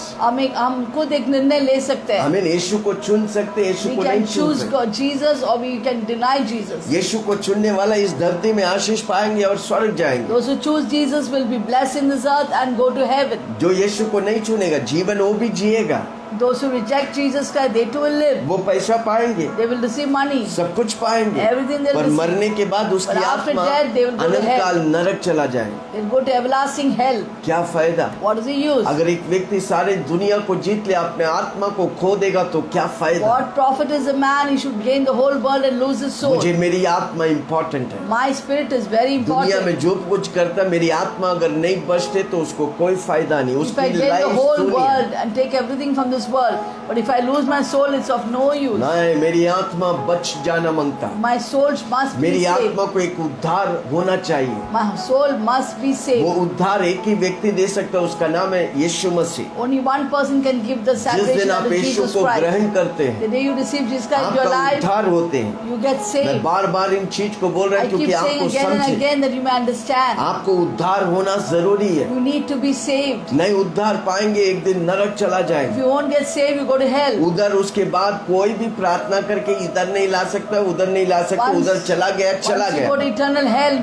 हम खुद एक निर्णय ले सकते हैं. हमें यीशु को चुन सकते, यीशु We को नहीं can चुन choose सकते। Jesus or we can deny Jesus. यीशु को चुनने वाला इस धरती में आशीष पाएंगे और स्वर्ग जाएंगे। Those who choose Jesus will be blessed in this earth and go to heaven. जो यीशु को नहीं चुनेगा जीवन वो भी जिएगा, Those who reject Jesus Christ, they too will live. वो पैसा पाएंगे, They will receive money. सब कुछ पाएंगे, Everything they'll पर receive. मरने के बाद उसकी But after आत्मा death, they will go to Anant hell. काल नरक चला जाएगा। They'll go to everlasting hell. क्या फायदा? What is the use? अगर एक व्यक्ति सारे दुनिया को जीत ले अपने आत्मा को खो देगा तो क्या फायदा? What profit is a man? He should gain the whole world and lose his soul. मुझे मेरी आत्मा इम्पोर्टेंट है। My spirit is very दुनिया में important. जो कुछ करता मेरी आत्मा अगर नहीं बचते तो उसको कोई फायदा नहीं। If I उसकी gain the लाइफ whole सुनिए। world and take everything from this world, but if I lose my soul, it's of no use. नहीं, मेरी आत्मा बच जाना मांगता। My soul must be मेरी saved. आत्मा को एक उद्धार होना चाहिए। My soul must be वो saved. उद्धार एक ही व्यक्ति दे सकता है, उसका नाम है यीशु मसीह। Only one person can give the जिस salvation, दिन that आप is यीशु Jesus को Christ. ग्रहण करते The हैं day you receive Jesus Christ in your आपका life, उद्धार होते हैं। you get मैं saved. बार बार इन चीज को बोल रहा I हूँ keep क्योंकि saying आपको again and समझे again that you may understand. आपको उद्धार होना जरूरी है। You need to be saved. नहीं उद्धार पाएंगे एक दिन नरक चला If जाएगा। you won't get saved, you go to hell. उधर उसके बाद कोई भी प्रार्थना करके इधर नहीं ला सकता, उधर नहीं ला सकता, Once- उधर चला गया चला Once you go to गया। eternal hell,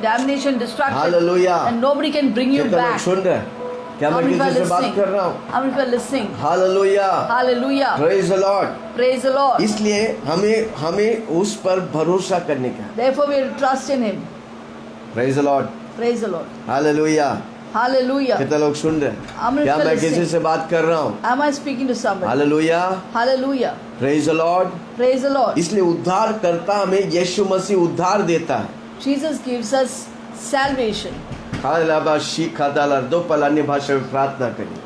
damnation, destruction, hallelujah. and nobody can bring you कितने लोग back. सुन रहे हैं? क्या How मैं many किसी people से बात listening? कर रहा हूँ? How many people listening? Hallelujah, Hallelujah. Praise the Lord. Praise the Lord. इसलिए हमें उस पर भरोसा करने का। Therefore, we will trust in Him. Praise the Lord. Praise the Lord. Hallelujah. Hallelujah. कितने लोग सुन रहे How हैं? many क्या people मैं किसी listening? से बात कर रहा हूँ? Am I speaking to somebody? Hallelujah, Hallelujah. Praise the Lord. Praise the Lord. इसलिए उद्धार करता हमें यीशु मसीह उद्धार देता है। Jesus gives us salvation. Hallelujah. शी खादाला दो पलानी भाषा में प्रार्थना करिए।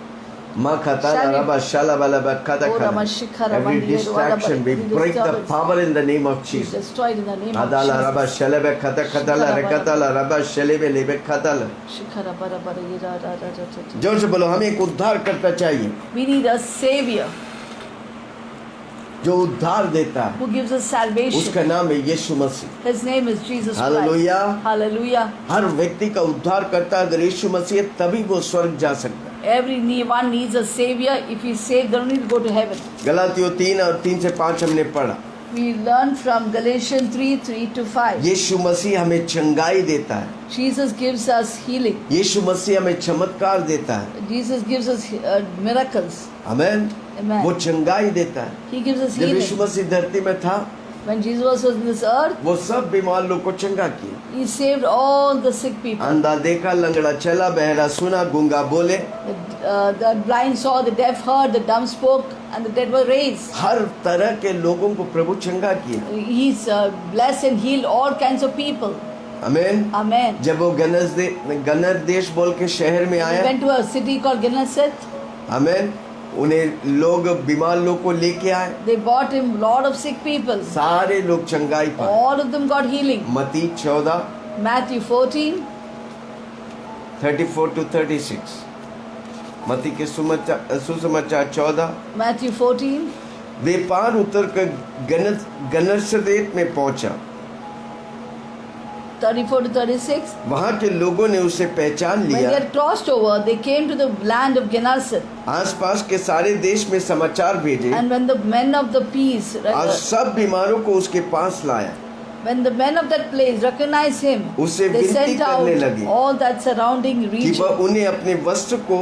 माँ खाताला रबा शाला वाला बा खाता Oh, खाता। Rama Shikhara Every Mandira, distraction we every break the disturbance power in the name of is Jesus. destroyed in the name of Adala raba Jesus. shalebe khata khatala rekatala raba shalebe lebe khatala। Shikhara bara bara yira ra ra ra ra. जोर से बोलो, हमें एक उद्धार करता चाहिए We need a savior जो उद्धार देता है। who gives us salvation. उसका नाम है यीशु मसीह। His name is Jesus Christ. Hallelujah. Hallelujah. हर व्यक्ति का उद्धार करता है, अगर यीशु मसीह है, तभी वो स्वर्ग जा सकता है। Everyone needs a savior. If he's saved, they don't need to go to heaven. गलातियों 3 और 3 से 5 हमने पढ़ा। We learn from Galatians 3:3 to 5. यीशु मसीह हमें चंगाई देता है। Jesus gives us healing. यीशु मसीह हमें चमत्कार देता है। Jesus gives us miracles. आमेन। Amen. वो चंगाई देता है। He gives us जब यीशु healing. मसीह धरती में था When Jesus was in this earth, वो सब बीमार लोग को चंगा किया। He saved all the sick people. अंधा देखा, लंगड़ा चला, बहरा सुना, गूंगा बोले। The blind saw, the deaf heard, the dumb spoke, and the dead were raised. हर तरह के लोगों को प्रभु चंगा किया। He's blessed and healed all kinds of people. Amen. Amen. जब वो गनर देश बोल के शहर में He आया, went to a city called Gennesaret. आमेन, उन्हें लोग बीमार लोग को लेके आए, They brought him lot of sick people. सारे लोग चंगाई पाए। All of them got healing. मती 14 Matthew 14. 34 to 36। मती के सुसमाचार 14। Matthew 14. वे पार उतर कर गनसरेत में पहुंचा। 34 to 36. वहां के लोगों ने उसे पहचान When they लिया। had crossed over, they came to the land of Gennesaret. आसपास के सारे देश में समाचार भेजे And when the men of the peace, और सब बीमारों को उसके पास लाया। when the men of that place recognized him, उसे they विनती sent करने out लगे all that surrounding कि region वह उन्हें अपने वस्त्र को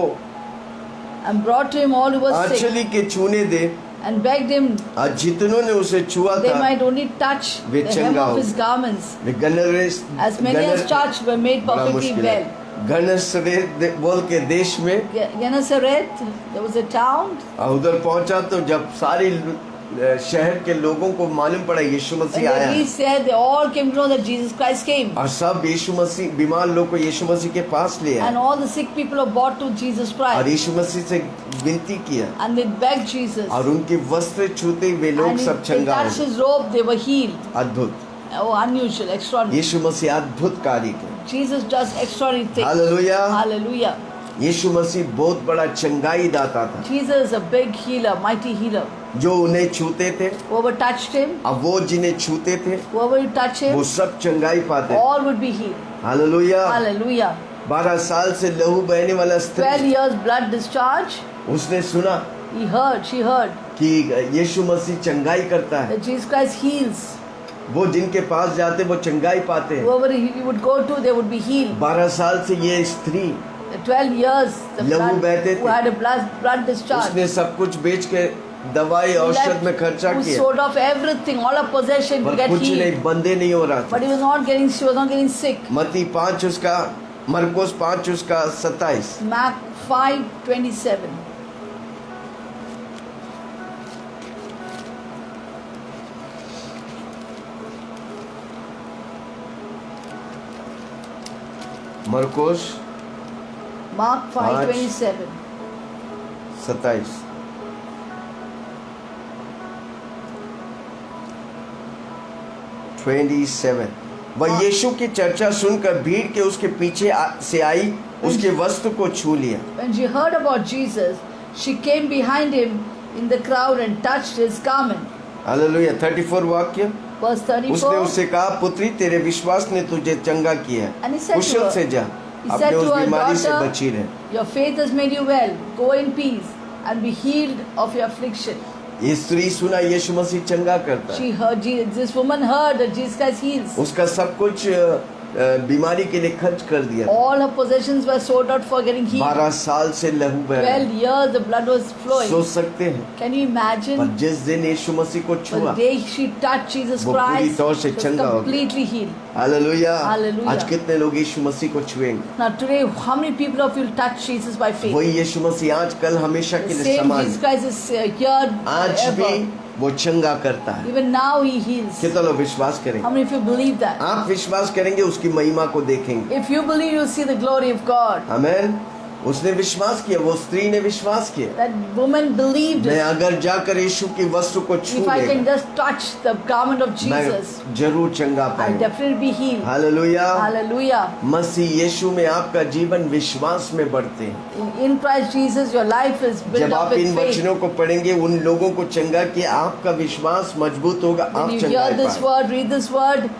and brought to him all who were sick आंचली के छूने दे, and begged him और जितनों ने उसे छुआ they था might only touch way the hem चंगा of हो। his garments. Way गनरेस As many as touched were made बड़ा perfectly मुश्किल है। well. गनसरेत बोल के देश में Gennesaret, there was a town. और उधर पहुंचा तो जब सारी शहर के लोगों को मालूम पड़ा यीशु When मसीह आया they reached there, they all came to know that Jesus Christ came. और सब यीशु मसीह बीमार लोग को यीशु मसीह के पास ले And आए all the sick people are brought to Jesus और Christ. यीशु मसीह से विनती किया And they begged Jesus. और उनके वस्त्र छूते वे लोग And सब they चंगा touched हो his robe, they were healed. अद्भुत Oh, unusual, extraordinary. यीशु मसीह अद्भुत कार्य किया Jesus does extraordinary things. Hallelujah Hallelujah. यीशु मसीह बहुत बड़ा चंगाई दाता था Jesus is a big healer, mighty healer. जो उन्हें छूते थे Whoever touched him, अब वो जिन्हें छूते थे whoever you touch वो him, सब चंगाई पाते all would be healed. Hallelujah Hallelujah. 12 साल से लहू बहने वाला 12 स्त्री years blood discharge. उसने सुना He heard, she heard कि यीशु मसीह चंगाई करता है that Jesus Christ heals. वो जिनके पास जाते वो चंगाई पाते हैं Whoever he would go to, they would be healed. 12 साल से ये स्त्री 12 years, the लहू बहते who थे had a blood discharge. उसने सब कुछ बेच के दवाई He औषध left, में खर्चा who किया sold off everything, all her possession to पर get कुछ healed. नहीं बंदे नहीं हो रहा था But he was not getting, she was not getting sick. मत्ती 5 उसका मरकुस 5 उसका 27 Mark 5:27. मरकुस Mark 5:27. 27 27 वह यीशु की चर्चा सुनकर भीड़ के उसके पीछे से आई उसके वस्त्र को छू लिया When she heard about Jesus, she came behind him in the crowd and touched his garment. Hallelujah 34 वाक्य Verse उसने 34. उससे कहा पुत्री तेरे विश्वास ने तुझे चंगा किया And he said to Kusal her- से जा He अपने said उस to her, बीमारी से daughter, बची रहे your faith has made you well. Go in peace and be healed of your affliction. ये स्त्री सुना यीशु मसीह चंगा करता है She heard, this woman heard that Jesus Christ heals. उसका सब कुछ बीमारी के लिए खर्च कर दिया All her possessions were sold out for getting healed. 12 साल से लहू बह रहा 12 years the blood was flowing. सोच सकते हैं Can you imagine? पर जिस दिन यीशु मसीह को The छुआ day she touched Jesus वो पूरी Christ, तौर से she was चंगा हो गया। completely healed. Hallelujah Hallelujah. आज कितने लोग यीशु मसीह को छुएंगे Now today, how many people of you touch Jesus by faith? वही यीशु मसीह आज कल हमेशा The के लिए same समान Jesus है। Christ is here आज भी forever. वो चंगा करता है Even now He heals. कितना लोग विश्वास करेंगे How many of you believe that? आप विश्वास करेंगे उसकी महिमा को देखेंगे If you believe, you'll see the glory of God. आमेन उसने विश्वास किया वो स्त्री ने विश्वास किया That woman believed मैं it. अगर जाकर यीशु की वस्त्र को छू If I can लेगा just touch the garment of मैं Jesus, जरूर चंगा I'll पाऊंगा definitely be healed. Hallelujah Hallelujah. मसीह यीशु में आपका जीवन विश्वास में बढ़ते हैं In Christ Jesus, your life is built जब up आप with इन faith. वचनों को पढ़ेंगे उन लोगों को चंगा किया आपका विश्वास मजबूत होगा When आप you चंगा hear this word, read this word,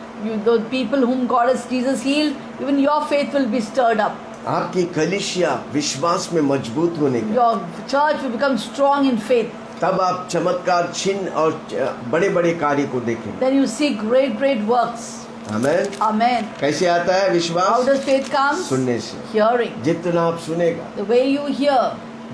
the people whom God has Jesus healed, even your faith will be stirred up. आपकी कलीसिया विश्वास में मजबूत होने का Your church will become strong in faith. तब आप चमत्कार चिन्ह और बड़े बड़े कार्य को देखेंगे Then you see great, great works. Amen Amen. कैसे आता है How विश्वास does faith come? सुनने से Hearing. जितना आप सुनेगा The way you hear,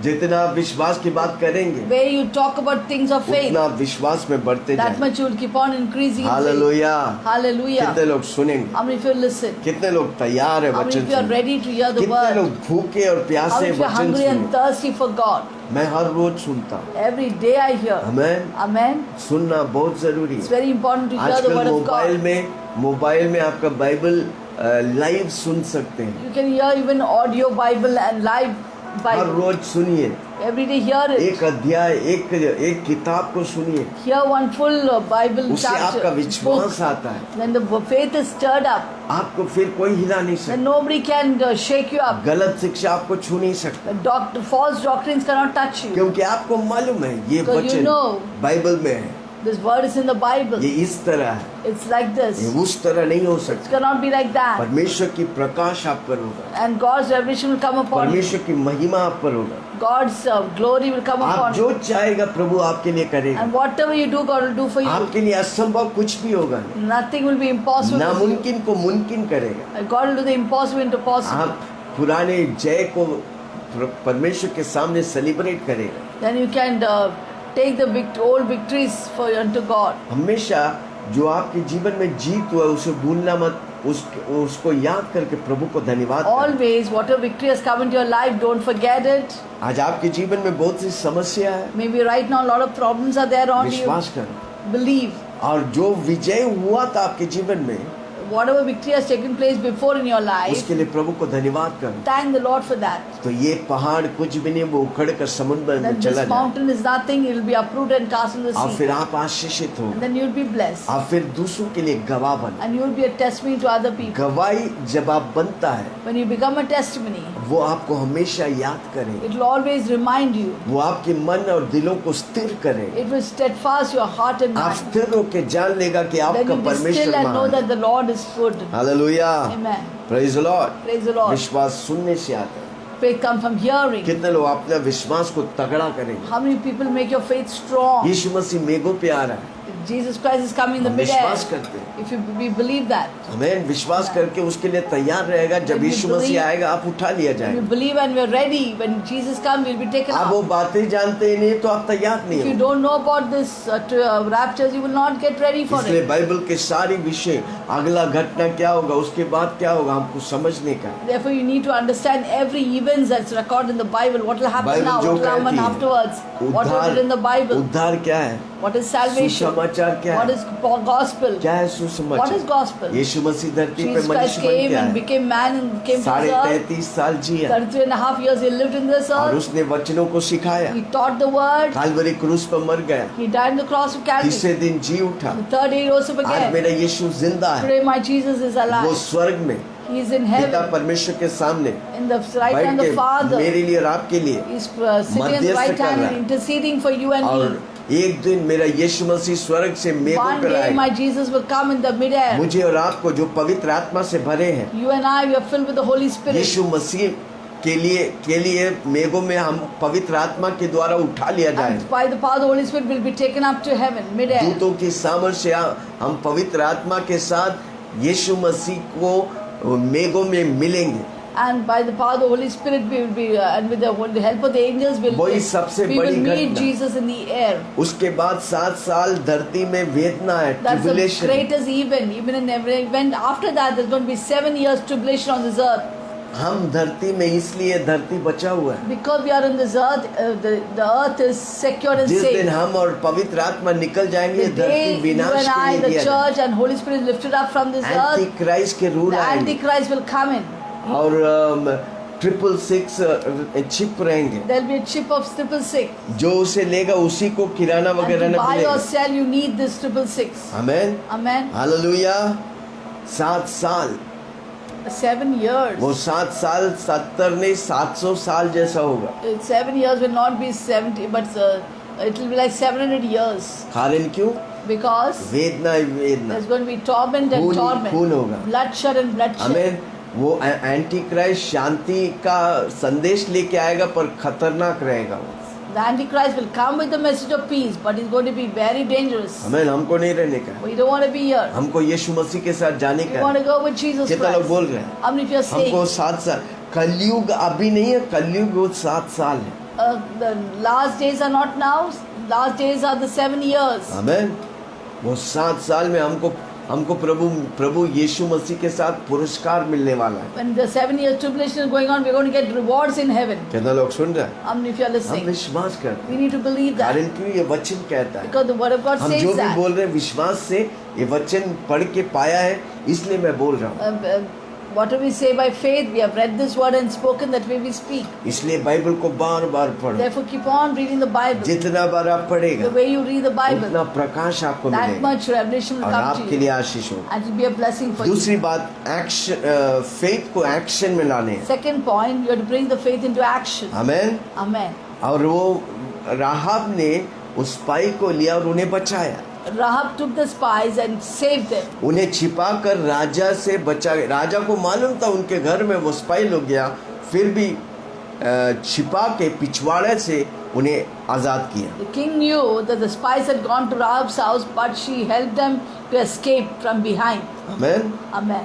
जितना आप विश्वास की बात करेंगे way you talk about things of faith, उतना आप विश्वास में बढ़ते that जाएंगे much you will keep on increasing in faith. Hallelujah Hallelujah. कितने लोग सुनेंगे How many of you listen? कितने लोग तैयार है How many वचन of you are सुनने ready to hear the कितने word? लोग भूखे और How प्यासे many of you are वचन hungry and सुनने thirsty for God? मैं हर रोज सुनता हूँ Every day I hear. Amen Amen. सुनना बहुत जरूरी It's है very important to hear the आजकल word of God. मोबाइल में आपका बाइबल लाइव सुन सकते हैं You can hear even audio Bible and live her Bible. रोज सुनिए Every day hear it. एक अध्याय एक किताब को सुनिए Hear one full Bible उससे आपका chapter. विश्वास book. आता है When the faith is stirred up, आपको फिर कोई हिला नहीं then सकता nobody can shake you up. गलत शिक्षा आपको छू नहीं सकता False doctrines cannot touch you. क्योंकि आपको मालूम है ये Because you वचन know. बाइबल में है This word is in the Bible. ये इस तरह है It's like this. ये उस तरह नहीं हो It सकता cannot be like that. परमेश्वर की प्रकाश आप पर होगा And God's revelation will come upon you. परमेश्वर की महिमा आप पर होगा God's glory will come आप upon जो you. चाहेगा प्रभु आपके लिए करेगा And whatever you do, God will do for you. आपके लिए असंभव कुछ भी होगा नहीं। Nothing will be impossible for you. नामुमकिन को मुमकिन करेगा And God will do the impossible into possible. आप पुराने जय को परमेश्वर के सामने सेलिब्रेट करेगा Then you can take the old victories for unto God. हमेशा जो आपके जीवन में जीत हुआ है, उसे भूलना मत उसको याद करके प्रभु को धन्यवाद करें। Always, whatever victory has come into your life, don't forget it. आज आपके जीवन में बहुत सी समस्या है, Maybe right now a lot of problems are there on you. विश्वास करो, Believe. और जो विजय हुआ था आपके जीवन में, Whatever victory has taken place before in your life, उसके लिए प्रभु को धन्यवाद करो। thank the Lord for that. तो ये पहाड़ कुछ भी नहीं, वो उखड़ कर समुद्र में Then चला this जाए, mountain is nothing, it will be uprooted and cast in the और sea. फिर आप आशीषित हो, And then you will be blessed. आप फिर दूसरों के लिए गवाह बनो। And you will be a testimony to other people. गवाही जब आप बनता है, When you become a testimony, वो आपको हमेशा याद करे, it will always remind you. वो आपके मन और दिलों को स्थिर करे। It will steadfast your heart and आप mind. स्थिर होकर जान लेगा कि Then आपका you be still परमेश्वर and know महान that है। the Lord is good. Hallelujah, Amen. Praise the Lord. Praise the Lord. विश्वास सुनने से आता है। Faith comes from hearing. कितने लोग अपने विश्वास को तगड़ा करेंगे? How many people make your faith strong? यीशु मसीह मेघों पे आ रहा है, Jesus Christ is coming in the हम midair. विश्वास करते हैं, If we believe that, हमें विश्वास करके उसके लिए तैयार रहेगा। जब When we Yeshu Masih believe- आएगा, आप उठा लिया we जाएगा। believe and we're ready. When Jesus comes, we'll be taken आप वो up. बातें जानते ही नहीं तो आप तैयार नहीं If you हो। don't know about this raptures, you will not get ready for इसलिए it. बाइबल के सारी विषय, अगला घटना क्या होगा, उसके बाद क्या होगा, हमको समझने का है। Therefore, you need to understand every event that's recorded in the Bible. What will happen Bible now? जो What will happen कहती है, afterwards? What is उद्धार, it in the Bible? उद्धार क्या है, What is salvation? सुसमाचार क्या What है, is gospel? क्या है What is सुसमाचार? gospel? यीशु मसीह धरती पे Jesus Christ मनुष्य बन came के and आया, became man and came to this earth. 33 साल जिया 33.5 years he lived in this और earth. उसने वचनों को सिखाया। He taught the word. Kalvari क्रूस पर मर गया, He died on the cross of Calvary. तीसरे दिन जी उठा। The third day he rose up आज again. मेरा यीशु जिंदा है, Today my Jesus is वो alive. स्वर्ग में He is in पिता heaven. परमेश्वर के सामने In the right बैठ hand of के the Father. मेरे लिए और आपके लिए He's sitting on the मध्यस्थ right कर hand रहा and है। interceding for you and और me. एक दिन मेरा यीशु मसीह स्वर्ग से मेघों One पर day आएगा। my Jesus will come in the midair. मुझे और आपको जो पवित्र आत्मा से भरे हैं, You and I, we are filled with the Holy Spirit. यीशु मसीह के लिए मेघों में हम पवित्र आत्मा के द्वारा उठा लिया जाए। And by the power of the Holy Spirit will be taken up to heaven, midair. दूतों की सामर्थ्य से हम पवित्र आत्मा के साथ यीशु मसीह को मेघों में मिलेंगे। And by the power of the Holy Spirit, we will be, and with the help of the angels, वही सबसे we will बड़ी meet घटना। Jesus in the air. उसके बाद 7 साल धरती में वेदना है, That's the tribulation. greatest event. Even in every event after that, there's going to be 7 years tribulation on this earth. हम धरती में इसलिए धरती बचा हुआ है, Because we are on this earth, the earth is secure and जिस दिन safe. हम और पवित्र आत्मा निकल जाएंगे, The day धरती you विनाश and के I, लिए the दिया church and Holy Spirit is lifted up from this anti earth, Christ के रूल the आएंगे Antichrist will come in. और 666 छिप रहेंगे। There'll be a chip of 666. जो उसे लेगा उसी को किराना And वगैरह to न buy मिलेगा। or sell, you need this 666. Amen, Amen. Hallelujah. 7 साल, 7 years. वो 7 साल 70 नहीं 700 साल जैसा होगा। 7 years will not be 70, but it will be like 700 years. कारण क्यों? Because वेदना ही वेदना, there's going to be torment and खून ही torment. खून होगा। Bloodshed and bloodshed. आमेन। वो एंटी क्राइस्ट शांति का संदेश लेके आएगा, पर खतरनाक रहेगा वो। The Antichrist will come with the message of peace, but it's going to be very dangerous. आमेन। हमको नहीं रहने का, We don't want to be here. हमको यीशु मसीह के साथ जाने We का want है। to go with Jesus कितना लोग Christ. बोल रहे हैं How many of you are हमको saying 7 साल? कलयुग अभी नहीं है, कलयुग वो 7 साल है। the last days are not now, last days are the 7 years. आमेन। वो 7 साल में हमको प्रभु यीशु मसीह के साथ पुरस्कार मिलने वाला है। When the 7 years tribulation is going on, we're going to get rewards in heaven. कितना लोग सुन रहे हैं? How many of you are हम listening? विश्वास करते We हैं, need to believe that. कारण क्यों ये वचन कहता है। Because the word of God हम says जो भी that. बोल रहे हैं विश्वास से, ये वचन पढ़ के पाया है, इसलिए मैं बोल रहा हूँ। What do we say by faith? We have read this word and spoken that way we speak. इसलिए बाइबल को बार बार पढ़ो। Therefore, keep on reading the Bible. जितना बार आप पढ़ेगा, The way you read the Bible, उतना प्रकाश आपको that मिलेगा much revelation will और come to आपके you. लिए आशीष होगा। And it will be a blessing for you. दूसरी बात, एक्शन, फेथ को एक्शन में लाने हैं। Second point, you have to bring the faith into action. Amen. Amen. और वो राहाब ने उस स्पाई को लिया और उन्हें बचाया, Rahab took the spies and saved them. उन्हें छिपा कर राजा से बचा। राजा को मालूम था उनके घर में वो स्पाई लोग गया, फिर भी छिपा के पिछवाड़े से उन्हें आज़ाद किया। The king knew that the spies had gone to Rahab's house, but she helped them to escape from behind. Amen. Amen.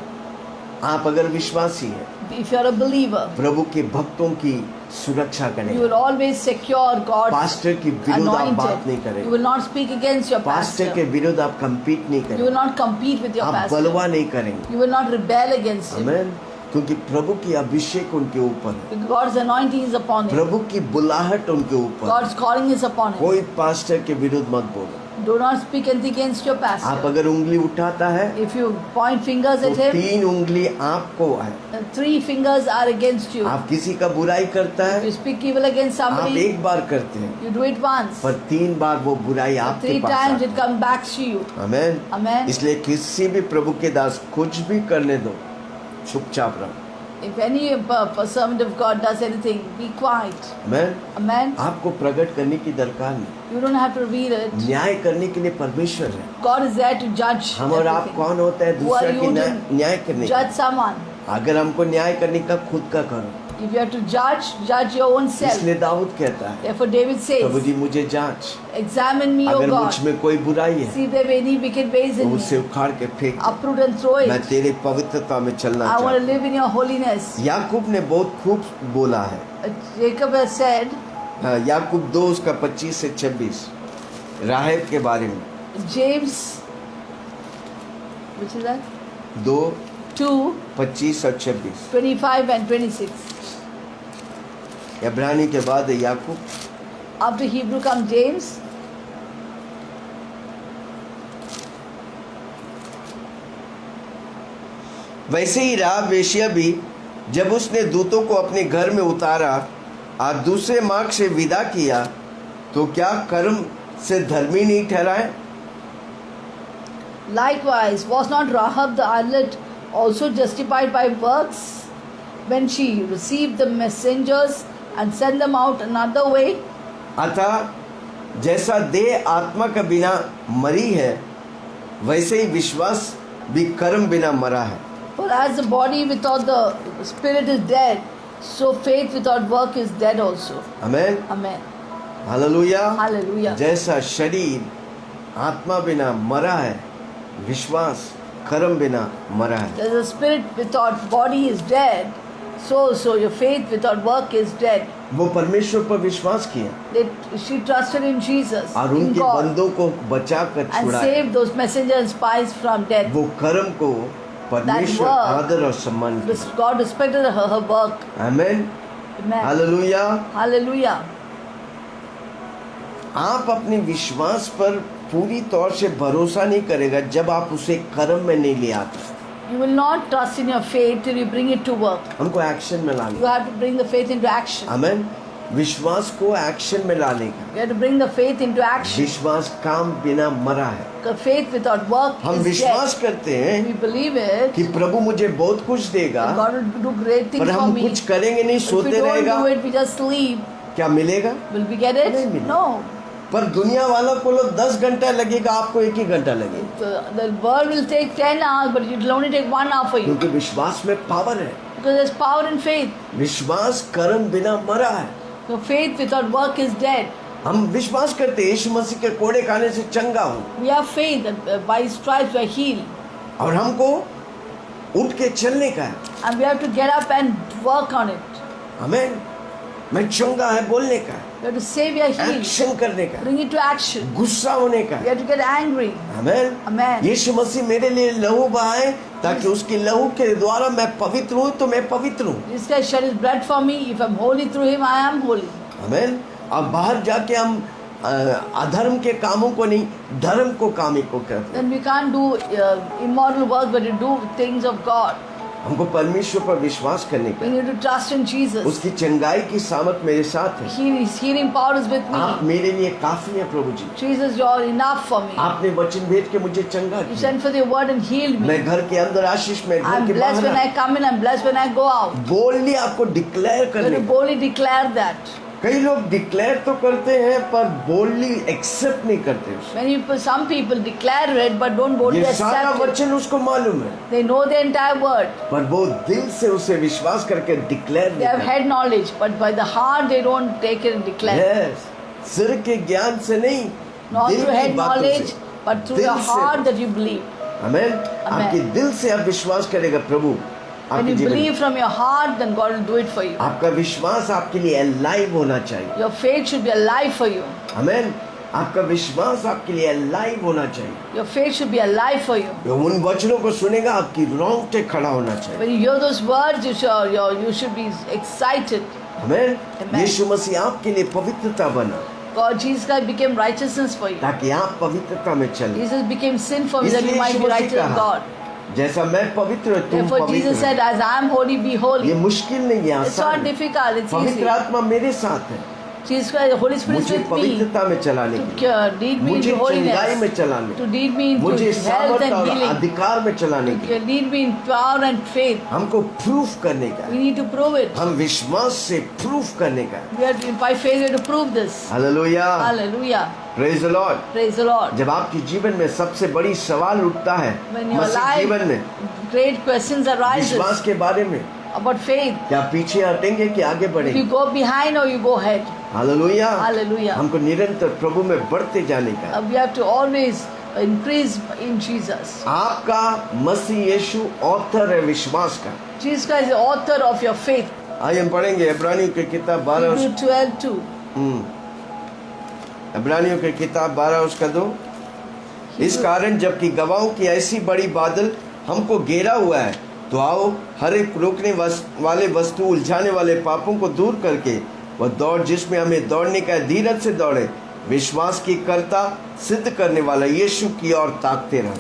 आप अगर विश्वासी हैं, if you are a believer, प्रभु के भक्तों की सुरक्षा you करें। will always secure God's pastor के विरुद्ध आप बात नहीं anointed. करें। You will not speak against your pastor के pastor. विरुद्ध आप कम्पीट नहीं You करें। will not compete with your आप pastor. बलवा नहीं करेंगे। You will not rebel against him. आमीन। क्योंकि प्रभु की अभिषेक उनके ऊपर है, Because God's anointing is upon him. प्रभु की बुलाहट उनके ऊपर है। God's calling is upon him. कोई पास्टर के विरुद्ध मत बोलो। Do not speak anything against your आप pastor. अगर उंगली उठाता है If you point fingers तो at him, 3 उंगली आपको है। 3 fingers are against you. आप किसी का बुराई करता If you है, speak evil against आप somebody, एक बार करते हैं, you do it once. पर 3 बार वो बुराई आपके 3 पास times आती it comes back to you. है। आमीन। Amen. इसलिए किसी भी प्रभु के दास कुछ भी करने दो, चुपचाप रहो। If any servant of God does anything, be quiet. आमीन। Amen. आपको प्रकट करने की दरकार नहीं, You don't have to reveal it. न्याय करने के लिए परमेश्वर है। God is there to judge हम और आप everything. कौन होता है Who are दूसरा you की to न्याय करने judge का? someone? अगर हमको न्याय करने का खुद का करो। If you have to judge, judge your own self. इसलिए दाऊद कहता है, Therefore David प्रभु says, जी मुझे जांच, examine me, O अगर God. मुझ में कोई बुराई है See if there be any wicked ways तो in उसे me. उखाड़ के फेंक दे। Uproot and throw मैं it. तेरे पवित्रता में चलना I want चाहता to live in your holiness. हूँ। याकूब ने बहुत खूब बोला है। Jacob has said, याकूब 2 उसका 25 से 26 राहेब के बारे में। James, which is that? 2 2, 25 और 26 25 and 26. इब्रानी के बाद है याकूब। After Hebrew comes James. वैसे ही राहाब वेश्या भी जब उसने दूतों को अपने घर में उतारा और दूसरे मार्ग से विदा किया तो क्या कर्म से धर्मी नहीं ठहराए? Likewise, was not Rahab the harlot also justified by works when she received the messengers and sent them out another way? अतः जैसा देह आत्मा का बिना मरी है वैसे ही विश्वास भी कर्म बिना मरा है। For as the body without the spirit is dead, so faith without work is dead also. आमीन। Amen. हालेलुया। Hallelujah. जैसा शरीर आत्मा बिना मरा है, विश्वास कर्म बिना मरा है। As the spirit without body is dead, so your faith without work is dead. वो परमेश्वर पर विश्वास किया That she trusted in Jesus, और in उनके God, बंदों को बचा कर and छुड़ाया। saved those messengers and spies from death. वो कर्म को परमेश्वर work, आदर और सम्मान किया। God respected her work. आमीन। Amen. हालेलुया। Hallelujah. आप अपने विश्वास पर पूरी तौर से भरोसा नहीं करेगा जब आप उसे कर्म में नहीं ले आते। You will not trust in your faith till you bring it to work. हमको एक्शन में लाना। You have to bring the faith into action. आमीन। विश्वास को एक्शन में लाने का। You have to bring the faith into action. विश्वास काम बिना मरा है। The faith without work हम is विश्वास dead. करते हैं We believe it. कि प्रभु मुझे बहुत कुछ देगा, God will do great things पर for हम me. कुछ करेंगे नहीं, If we सोते don't रहेगा, do it, we just sleep. क्या मिलेगा? Will we get नहीं it? मिलेगा। No. पर दुनिया वालों को 10 घंटा लगेगा, आपको 1 ही घंटा लगेगा। The world will take 10 hours, but it will only take 1 hour for you. क्योंकि विश्वास में पावर है। Because there's power in faith. विश्वास कर्म बिना मरा है। Your faith without work is dead. हम विश्वास करते हैं यीशु मसीह के कोड़े खाने से चंगा हूँ, We have faith that by His stripes we are healed. और हमको उठ के चलने का है। And we have to get up and work on it. आमीन। मैं चंगा है बोलने का है, We have to say we are healed. Action करने का है, Bring it to action. गुस्सा होने का We है। have to get angry. आमीन। Amen. यीशु मसीह मेरे लिए लहू बहाए ताकि उसके लहू के द्वारा मैं पवित्र हूँ, तो मैं पवित्र हूँ। This guy shed His blood for me. If I'm holy through Him, I am holy. आमीन। अब बाहर जाके हम अधर्म के कामों को नहीं, धर्म को कामी को करते हैं। Then we can't do immoral work, but we do things of God. हमको परमेश्वर पर विश्वास करने का, We need to trust in Jesus. उसकी चंगाई की सामर्थ मेरे साथ है। His healing power is with आप me. मेरे लिए काफी है प्रभु जी। Jesus, you are enough for me. आपने वचन भेज के मुझे चंगा You किया। sent for your word and healed me. मैं घर के अंदर आशीष में, घर I'm के blessed when बाहर I come in. I'm blessed when I go out. Boldly आपको डिक्लेयर You करने have to का। boldly declare that. कई लोग डिक्लेयर तो करते हैं पर बोल्डली एक्सेप्ट नहीं करते उसे। Some people declare it but don't boldly ये सारा accept it. वचन उसको मालूम है, They know the entire word. पर वो दिल से उसे विश्वास करके डिक्लेयर They नहीं have करते। head knowledge, but by the heart they don't take it and declare. Yes, सिर के ज्ञान से नहीं, Not दिल through की head बातों knowledge, से। but through दिल the से। heart that you believe. आमीन। आपके दिल से आप विश्वास करेगा प्रभु When आपके you जीवन में। believe from your heart, then God will do it for you. आपका विश्वास आपके लिए अलाइव होना चाहिए। Your faith should be alive for you. आमेन। आपका विश्वास आपके लिए अलाइव होना चाहिए। Your faith should be alive for you. उन वचनों को सुनेगा आपकी रोंगटे खड़ा होना चाहिए। When you hear those words, you should be excited. Amen. Amen. यीशु मसीह आपके लिए पवित्रता बना God, Jesus Christ became righteousness for you. ताकि आप पवित्रता में चले। Jesus became sin for you that you इसलिए might Yeshu be Masih righteous with कहा, God. जैसा मैं पवित्र तुम Therefore Jesus पवित्र said, as I am holy, be holy. ये मुश्किल नहीं है, It's आसान not है। difficult, it's पवित्र easy. आत्मा मेरे साथ है, Jesus Christ, the Holy Spirit is मुझे with me पवित्रता में चलाने के लिए, to lead me मुझे into चंगाई में holiness, चलाने, to lead me मुझे into health सामर्थ and और healing, अधिकार में चलाने के लिए, to lead me in power and faith. हमको प्रूफ करने का We है। need to prove it. हम विश्वास से प्रूफ करने का है। We are by faith we have to prove this. Hallelujah, Hallelujah. Praise the Lord. Praise the Lord. जब आपके जीवन में सबसे बड़ी सवाल उठता है When your मसीह जीवन में life, great questions arises विश्वास के बारे में, about faith. क्या पीछे हटेंगे कि आगे You बढ़ेंगे? go behind or you go ahead. Hallelujah, Hallelujah. हमको निरंतर प्रभु में बढ़ते जाने का है। We have to always increase in Jesus. आपका मसीह यीशु ऑथर है विश्वास का। Jesus Christ is the author of your faith. आइए हम पढ़ेंगे इब्रानियों की किताब 12 Hebrews 12:2. इब्रानियों की किताब 12 उसका 2। इस कारण जबकि गवाहों की ऐसी बड़ी बादल हमको घेरा हुआ है, तो आओ हर एक रोकने वाले वस्तु, उलझाने वाले पापों को दूर करके वह दौड़ जिसमें हमें दौड़ने का है, धीरज से दौड़े, विश्वास की कर्ता सिद्ध करने वाला यीशु की ओर ताकते रहो।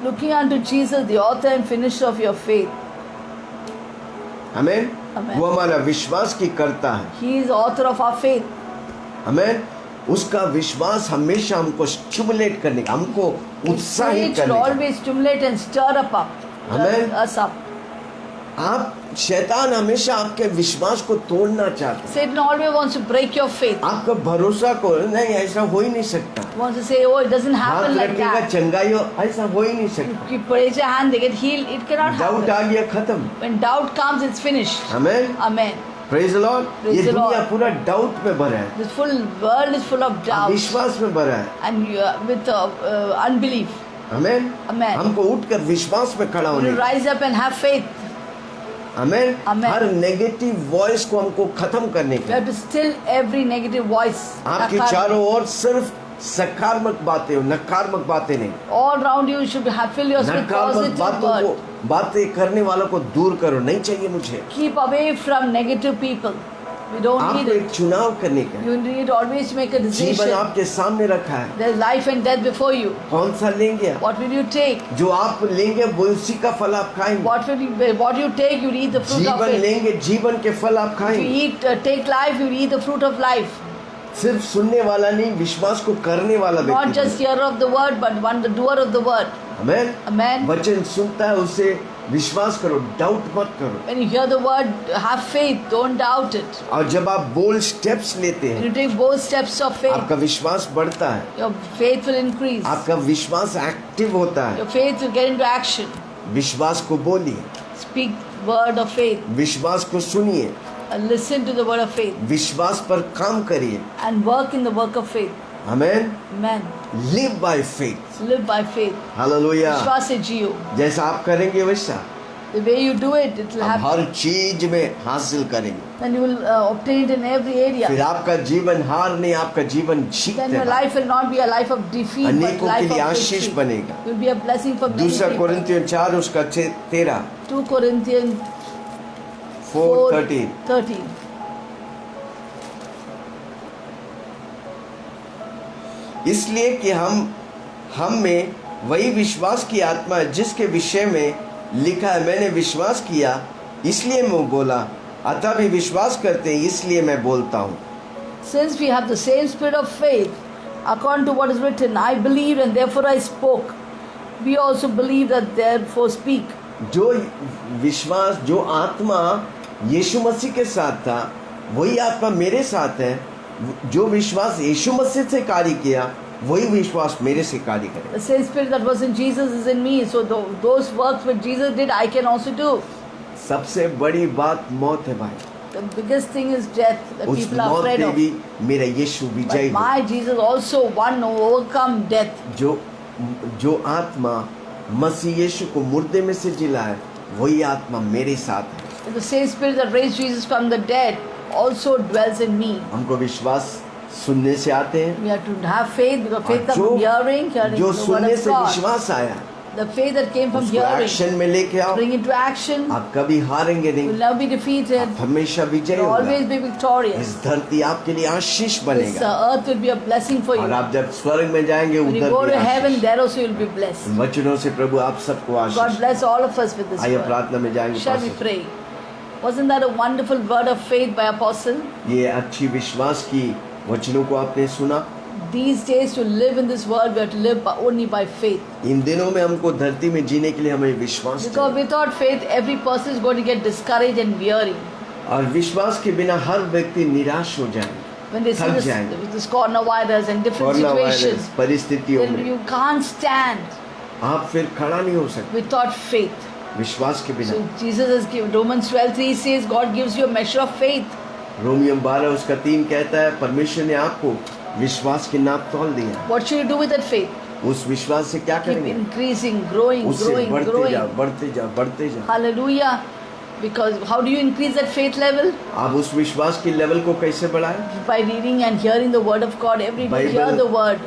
Looking unto Jesus, the author and finisher of your faith. Amen. Amen. वो हमारा विश्वास की कर्ता है। He is the author of our faith. आमेन। उसका विश्वास हमेशा हमको स्टिमुलेट करने का, हमको उत्साहित Faith should करने का। always stimulate and stir Amen. us up. आप शैतान हमेशा आपके विश्वास को तोड़ना चाहता है। Satan always wants to break your faith. आपका भरोसा को नहीं, ऐसा हो ही नहीं सकता। He wants to say, oh, it doesn't हाथ happen like रखेगा that. चंगाई हो, ऐसा हो ही नहीं सकता। You raise your hand, they get healed. It cannot doubt happen. आ गया, खत्म। When doubt comes, it's finished. Amen. Amen. Praise the Lord. Praise ये the दुनिया Lord. पूरा डाउट में भरा है, This full world is full of doubt विश्वास में भरा है। and with unbelief. Amen. Amen. हमको उठकर विश्वास में खड़ा होने You का। rise up and have faith. Amen. Amen. Her negative voice को हमको खत्म करने You का। have to still every negative voice. आपके चारों ओर सिर्फ सकारात्मक बातें हो, नकारात्मक बातें नहीं। All around you should have fill yourself with नकारात्मक positive बातों को, word. बातें करने वालों को दूर करो, नहीं चाहिए मुझे। Keep away from negative people. We don't need आपको एक it. चुनाव करने का है। You need always make a जीवन decision. आपके सामने रखा है, There's life and death before you. कौन सा लेंगे आप? What will you take? जो आप लेंगे वो उसी का फल आप खाएंगे। What you take, you eat the fruit of जीवन it. लेंगे, जीवन के फल आप If you खाएंगे। eat, take life, you eat the fruit of life. सिर्फ सुनने वाला नहीं, विश्वास को करने वाला Not व्यक्ति। just hearer of the word, but one the doer of the word. Amen. Amen. वचन सुनता है, उसे विश्वास करो, डाउट मत करो। When you hear the word, have faith. Don't doubt it. और जब आप बोल्ड स्टेप्स लेते When हैं, you take both steps of faith, आपका विश्वास बढ़ता है, your faith will increase. आपका विश्वास एक्टिव होता है। Your faith will get into action. विश्वास को बोलिए, Speak word of faith. विश्वास को सुनिए, And listen to the word of faith. विश्वास पर काम करिए। And work in the work of faith. Amen. Amen. Live by faith. Live by faith. Hallelujah. विश्वास से जियो. जैसा आप करेंगे वैसा The way you do it, it will आप happen. हर चीज में हासिल करेंगे। And you will obtain it in every area. फिर आपका जीवन हार नहीं, आपका जीवन जीत Then your है। life will not be a life of defeat, but अनेकों के life लिए of आशीष victory. बनेगा। It will be a blessing for many दूसरा people. कोरिन्थियों 4 उसका 13 2 Corinthians 4:13 4:13. इसलिए कि हम में वही विश्वास की आत्मा है जिसके विषय में लिखा है, मैंने विश्वास किया इसलिए मैं बोला, अतः भी विश्वास करते हैं इसलिए मैं बोलता हूँ। Since we have the same spirit of faith, according to what is written, I believed and therefore I spoke. We also believe that therefore speak. जो विश्वास, जो आत्मा यीशु मसीह के साथ था, वही आत्मा मेरे साथ है। जो विश्वास यीशु मसीह से कार्य किया, वही विश्वास मेरे से कार्य करे। The same spirit that was in Jesus is in me. So those works which Jesus did, I can also do. सबसे बड़ी बात मौत है भाई। The biggest thing is death that उस people are मौत afraid में of. भी मेरा यीशु विजयी But है। my Jesus also won, overcome death. जो आत्मा मसीह यीशु को मुर्दे में से जिलाए, वही आत्मा मेरे साथ है। The same spirit that raised Jesus from the dead also dwells in me. हमको विश्वास सुनने से आते हैं, We have to have faith because faith comes from hearing जो the word सुनने of से God. विश्वास आया, The faith that came from उसको hearing, एक्शन में लेके आओ। bring it to action. आप कभी हारेंगे You नहीं, will never be defeated. आप हमेशा विजय You will always होगा। be victorious. इस धरती आपके लिए आशीष This बनेगा, earth will be a blessing for और you. आप जब स्वर्ग में जाएंगे When you उधर go भी to heaven, Ashish. there also you will be blessed. इन वचनों से प्रभु आप सबको God Ashish. bless all of us with this आइए word. प्रार्थना में जाएंगे। Shall we pastor. pray? Wasn't that a wonderful word of faith by Apostle? ये अच्छी विश्वास की वचनों को आपने सुना। These days to live in this world, we have to live only by faith. इन दिनों में हमको धरती में जीने के लिए हमें विश्वास Because चाहिए। without faith, every person is going to get discouraged and weary. और विश्वास के बिना हर व्यक्ति निराश हो जाएगा, When they see थक this, जाएंगे। this coronavirus and different corona situations, virus परिस्थितियों then में you can't stand आप फिर खड़ा नहीं हो सकते without faith. विश्वास के बिना। So Jesus has given, Romans 12:3 says, God gives you a measure of faith. रोमियम 12:3 कहता है परमेश्वर ने आपको विश्वास की नाप तौल दिया। What should you do with that faith? उस विश्वास से क्या Keep करेंगे? increasing, growing, उससे growing, बढ़ते growing. जाओ, बढ़ते जाओ, बढ़ते जाओ। Hallelujah. Because how do you increase that faith level? आप उस विश्वास की लेवल को कैसे बढ़ाएं? By reading and hearing the word of God every day. Hear Bible. the word,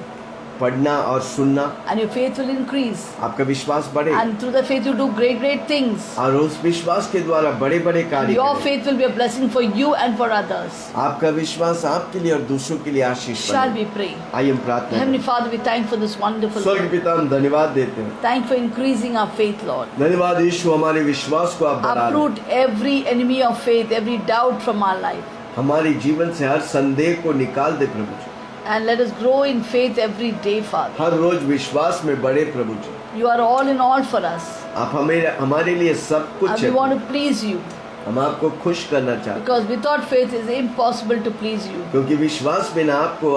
पढ़ना और सुनना, and your faith will increase. आपका विश्वास बढ़े, And through the faith, you do great, great things. और उस विश्वास के द्वारा बड़े बड़े कार्य Your करें। faith will be a blessing for you and for others. आपका विश्वास आपके लिए और दूसरों के लिए आशीष Shall बने। we pray? आइए हम प्रार्थना Heavenly करें। Father, we thank for this wonderful स्वर्ग word. पिता हम धन्यवाद देते हैं। Thank for increasing our faith, Lord. धन्यवाद यीशु, हमारे विश्वास को आप बढ़ा दें। Uproot every enemy of faith, every doubt from our life. हमारे जीवन से हर संदेह को निकाल दे प्रभु जी। And let us grow in faith every day, Father. हर रोज विश्वास में बढ़े प्रभु जी। You are all in all for us. आप हमारे लिए सब कुछ And we है। want to please you. हम आपको खुश करना चाहते हैं, Because without faith, it is impossible to please you. क्योंकि विश्वास बिना आपको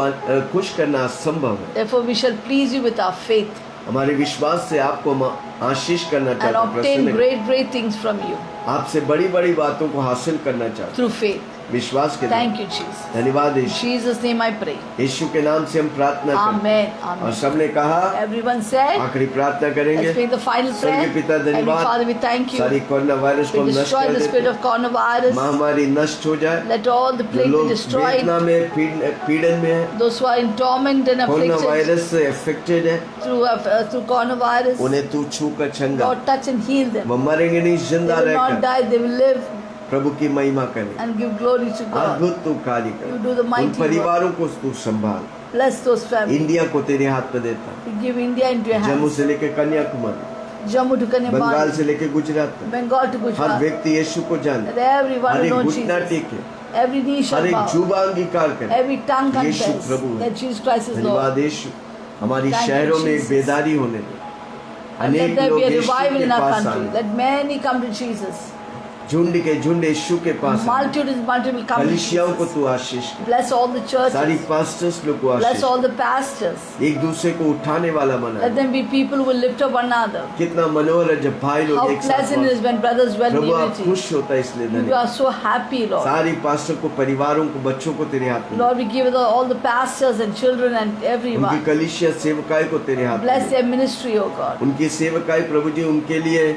खुश करना असंभव है। Therefore, we shall please you with our faith हमारे विश्वास से आपको हम आशीष करना and चाहते हैं, obtain प्रसन्न great, great things from you आपसे बड़ी बड़ी बातों को हासिल करना चाहते through faith. हैं, विश्वास के Thank द्वारा। you, Jesus. धन्यवाद In Yeshu. Jesus' name I pray. यीशु के नाम से हम प्रार्थना करते Amen. हैं। और Amen. सबने कहा Everyone said, आखिरी प्रार्थना करेंगे। let's pray the final prayer. स्वर्गीय पिता Heavenly धन्यवाद, Father, we thank you. सारी कोरोना वायरस को We नष्ट destroy कर the देते spirit हैं। of coronavirus. महामारी नष्ट हो जाए। Let all the जो plague be लोग destroyed. वेदना में पीड़न में है, Those who are in torment and corona afflicted virus से अफेक्टेड है, through coronavirus, उन्हें तू छू कर छंगा। Lord, touch and heal them. वो मरेंगे नहीं, They जिंदा will not रहकर die, they will live प्रभु की महिमा करें। and give glory to God. अद्भुत तू कार्य You do the कर। उन mighty परिवारों को तू संभाल। Bless those families. इंडिया को तेरे हाथ में देता हूं। We give India into your Jammu hands. से लेकर Kanyakumari, Jammu to Bengal Kanyakumari, से लेकर गुजरात तक, Bengal to हर Gujarat. व्यक्ति यीशु को जाने, Let everyone हर एक know घुटना Jesus. टेके, Every knee हर shall एक bow. जुबान अंगीकार करे। Every tongue यीशु confess प्रभु है। that Jesus Christ is Lord. धन्यवाद यीशु, हमारी Thank you, शहरों में एक Jesus. बेदारी होने दे। And let अनेक there लोग be a यीशु revival के in our पास country. आए, That many come to Jesus. झुंड के झुंड यीशु के पास आए। Multitude is multitude will come to कलीसियाओं को Jesus. तू आशीष दे। Bless all the सारी churches. पास्टर्स लोग को Bless Ashish all they. the pastors. एक दूसरे को उठाने वाला बना। Let them be people who will lift up one another. कितना मनोहर है जब भाई लोग How एक साथ pleasant it is बात- when brothers dwell in प्रभु आप unity. खुश होता है, इसलिए You धन्यवाद। are so happy, Lord. सारी पास्टर को, परिवारों को, बच्चों को तेरे हाथ में, Lord, we give all the pastors and children and उनकी everyone. कलीसिया सेवकाई को तेरे हाथ Bless में, their ministry, O God. उनकी सेवकाई प्रभु जी उनके लिए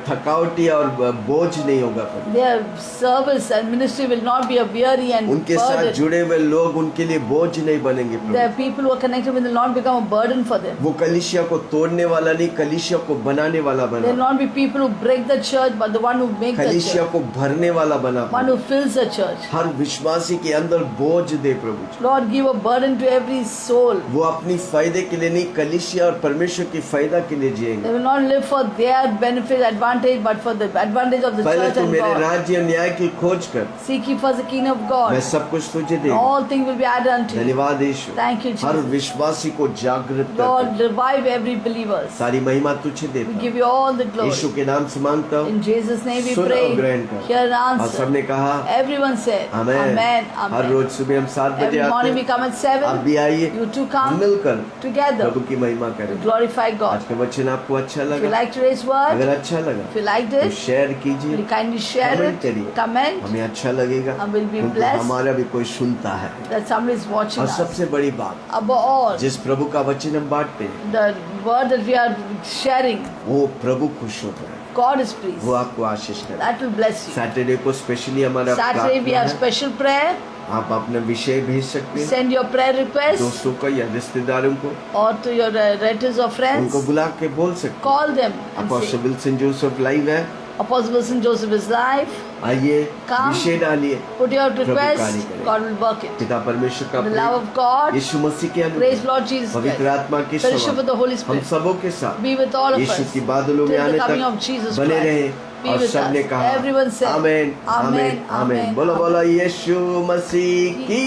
थकावटी और बोझ नहीं होगा प्रभु। Their service and ministry will not be a weary and उनके साथ burden. जुड़े हुए लोग उनके लिए बोझ नहीं बनेंगे Their Prabhu. people who are connected with will not become a burden for them. वो कलीसिया को तोड़ने वाला नहीं, कलीसिया को बनाने वाला They will बना, not be people who break the church, but the one who makes the कलीसिया church. को भरने वाला बना। One who fills the church. हर विश्वासी के अंदर बोझ दे प्रभु जी। Lord, give a burden to every soul. वो अपनी फायदे के लिए नहीं, कलीसिया और परमेश्वर की फायदा के लिए जिएंगे। They will not live for their benefit, advantage, but for the advantage of the पहले church तो and मेरे God. राज्य और न्याय की खोज कर, Seek ye first the kingdom of मैं God. सब कुछ तुझे दे। All things will be added unto you. धन्यवाद यीशु, Thank you, हर Jesus. विश्वासी को जागृत Lord, कर, revive every believer. सारी महिमा तुझे We देता give you all the glory. यीशु के नाम से मांगता हूँ, In Jesus' name we soon pray. और ग्रहण कर। Hear an और answer. सबने कहा Everyone said, आमेन। Amen. हर Amen. रोज सुबह हम 7 बजे Every आते morning we हैं, come at आप 7. भी आइए, You too हम come मिलकर together प्रभु की महिमा करें। to glorify आज God. का वचन आपको अच्छा If you लगा, like today's word, अगर अच्छा अच्छा लगा If you liked तो it, शेयर will कीजिए, you kindly share Comment it, करिए। comment, हमें अच्छा लगेगा and we'll be क्योंकि blessed हमारा भी कोई सुनता है। that somebody is watching और us. सबसे बड़ी बात, Above all, जिस प्रभु का वचन हम बांटते हैं the word that we are sharing, वो प्रभु खुश होता है, God is pleased. वो आपको आशीष करे। That will bless you. Saturday को स्पेशली हमारा Saturday we प्रार्थना have है। special prayer. आप अपने विषय भेज सकते हैं Send your prayer requests दोस्तों को या रिश्तेदारों को, or to your relatives or friends. उनको बुला के बोल सकते हैं। Call them and apostle say, Wilson Joseph live है, Apostle Wilson Joseph is live. आइए Come. विषय डालिए, Put your कार्य request. करेगा। God will work it. पिता परमेश्वर का The love Prem, of God. यीशु मसीह के Praise अनुग्रह, Lord Jesus पवित्र Christ. आत्मा की Fellowship with the Holy सेवा हम Spirit. सबों के साथ Be with all of Yeshu us. की बादलों में Till आने the coming of तक Jesus बने Christ. रहे। Be और with सबने us. कहा Everyone said, आमेन Amen, आमेन आमेन। Amen, बोलो Amen. बोलो यीशु मसीह की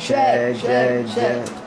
जय जय जय।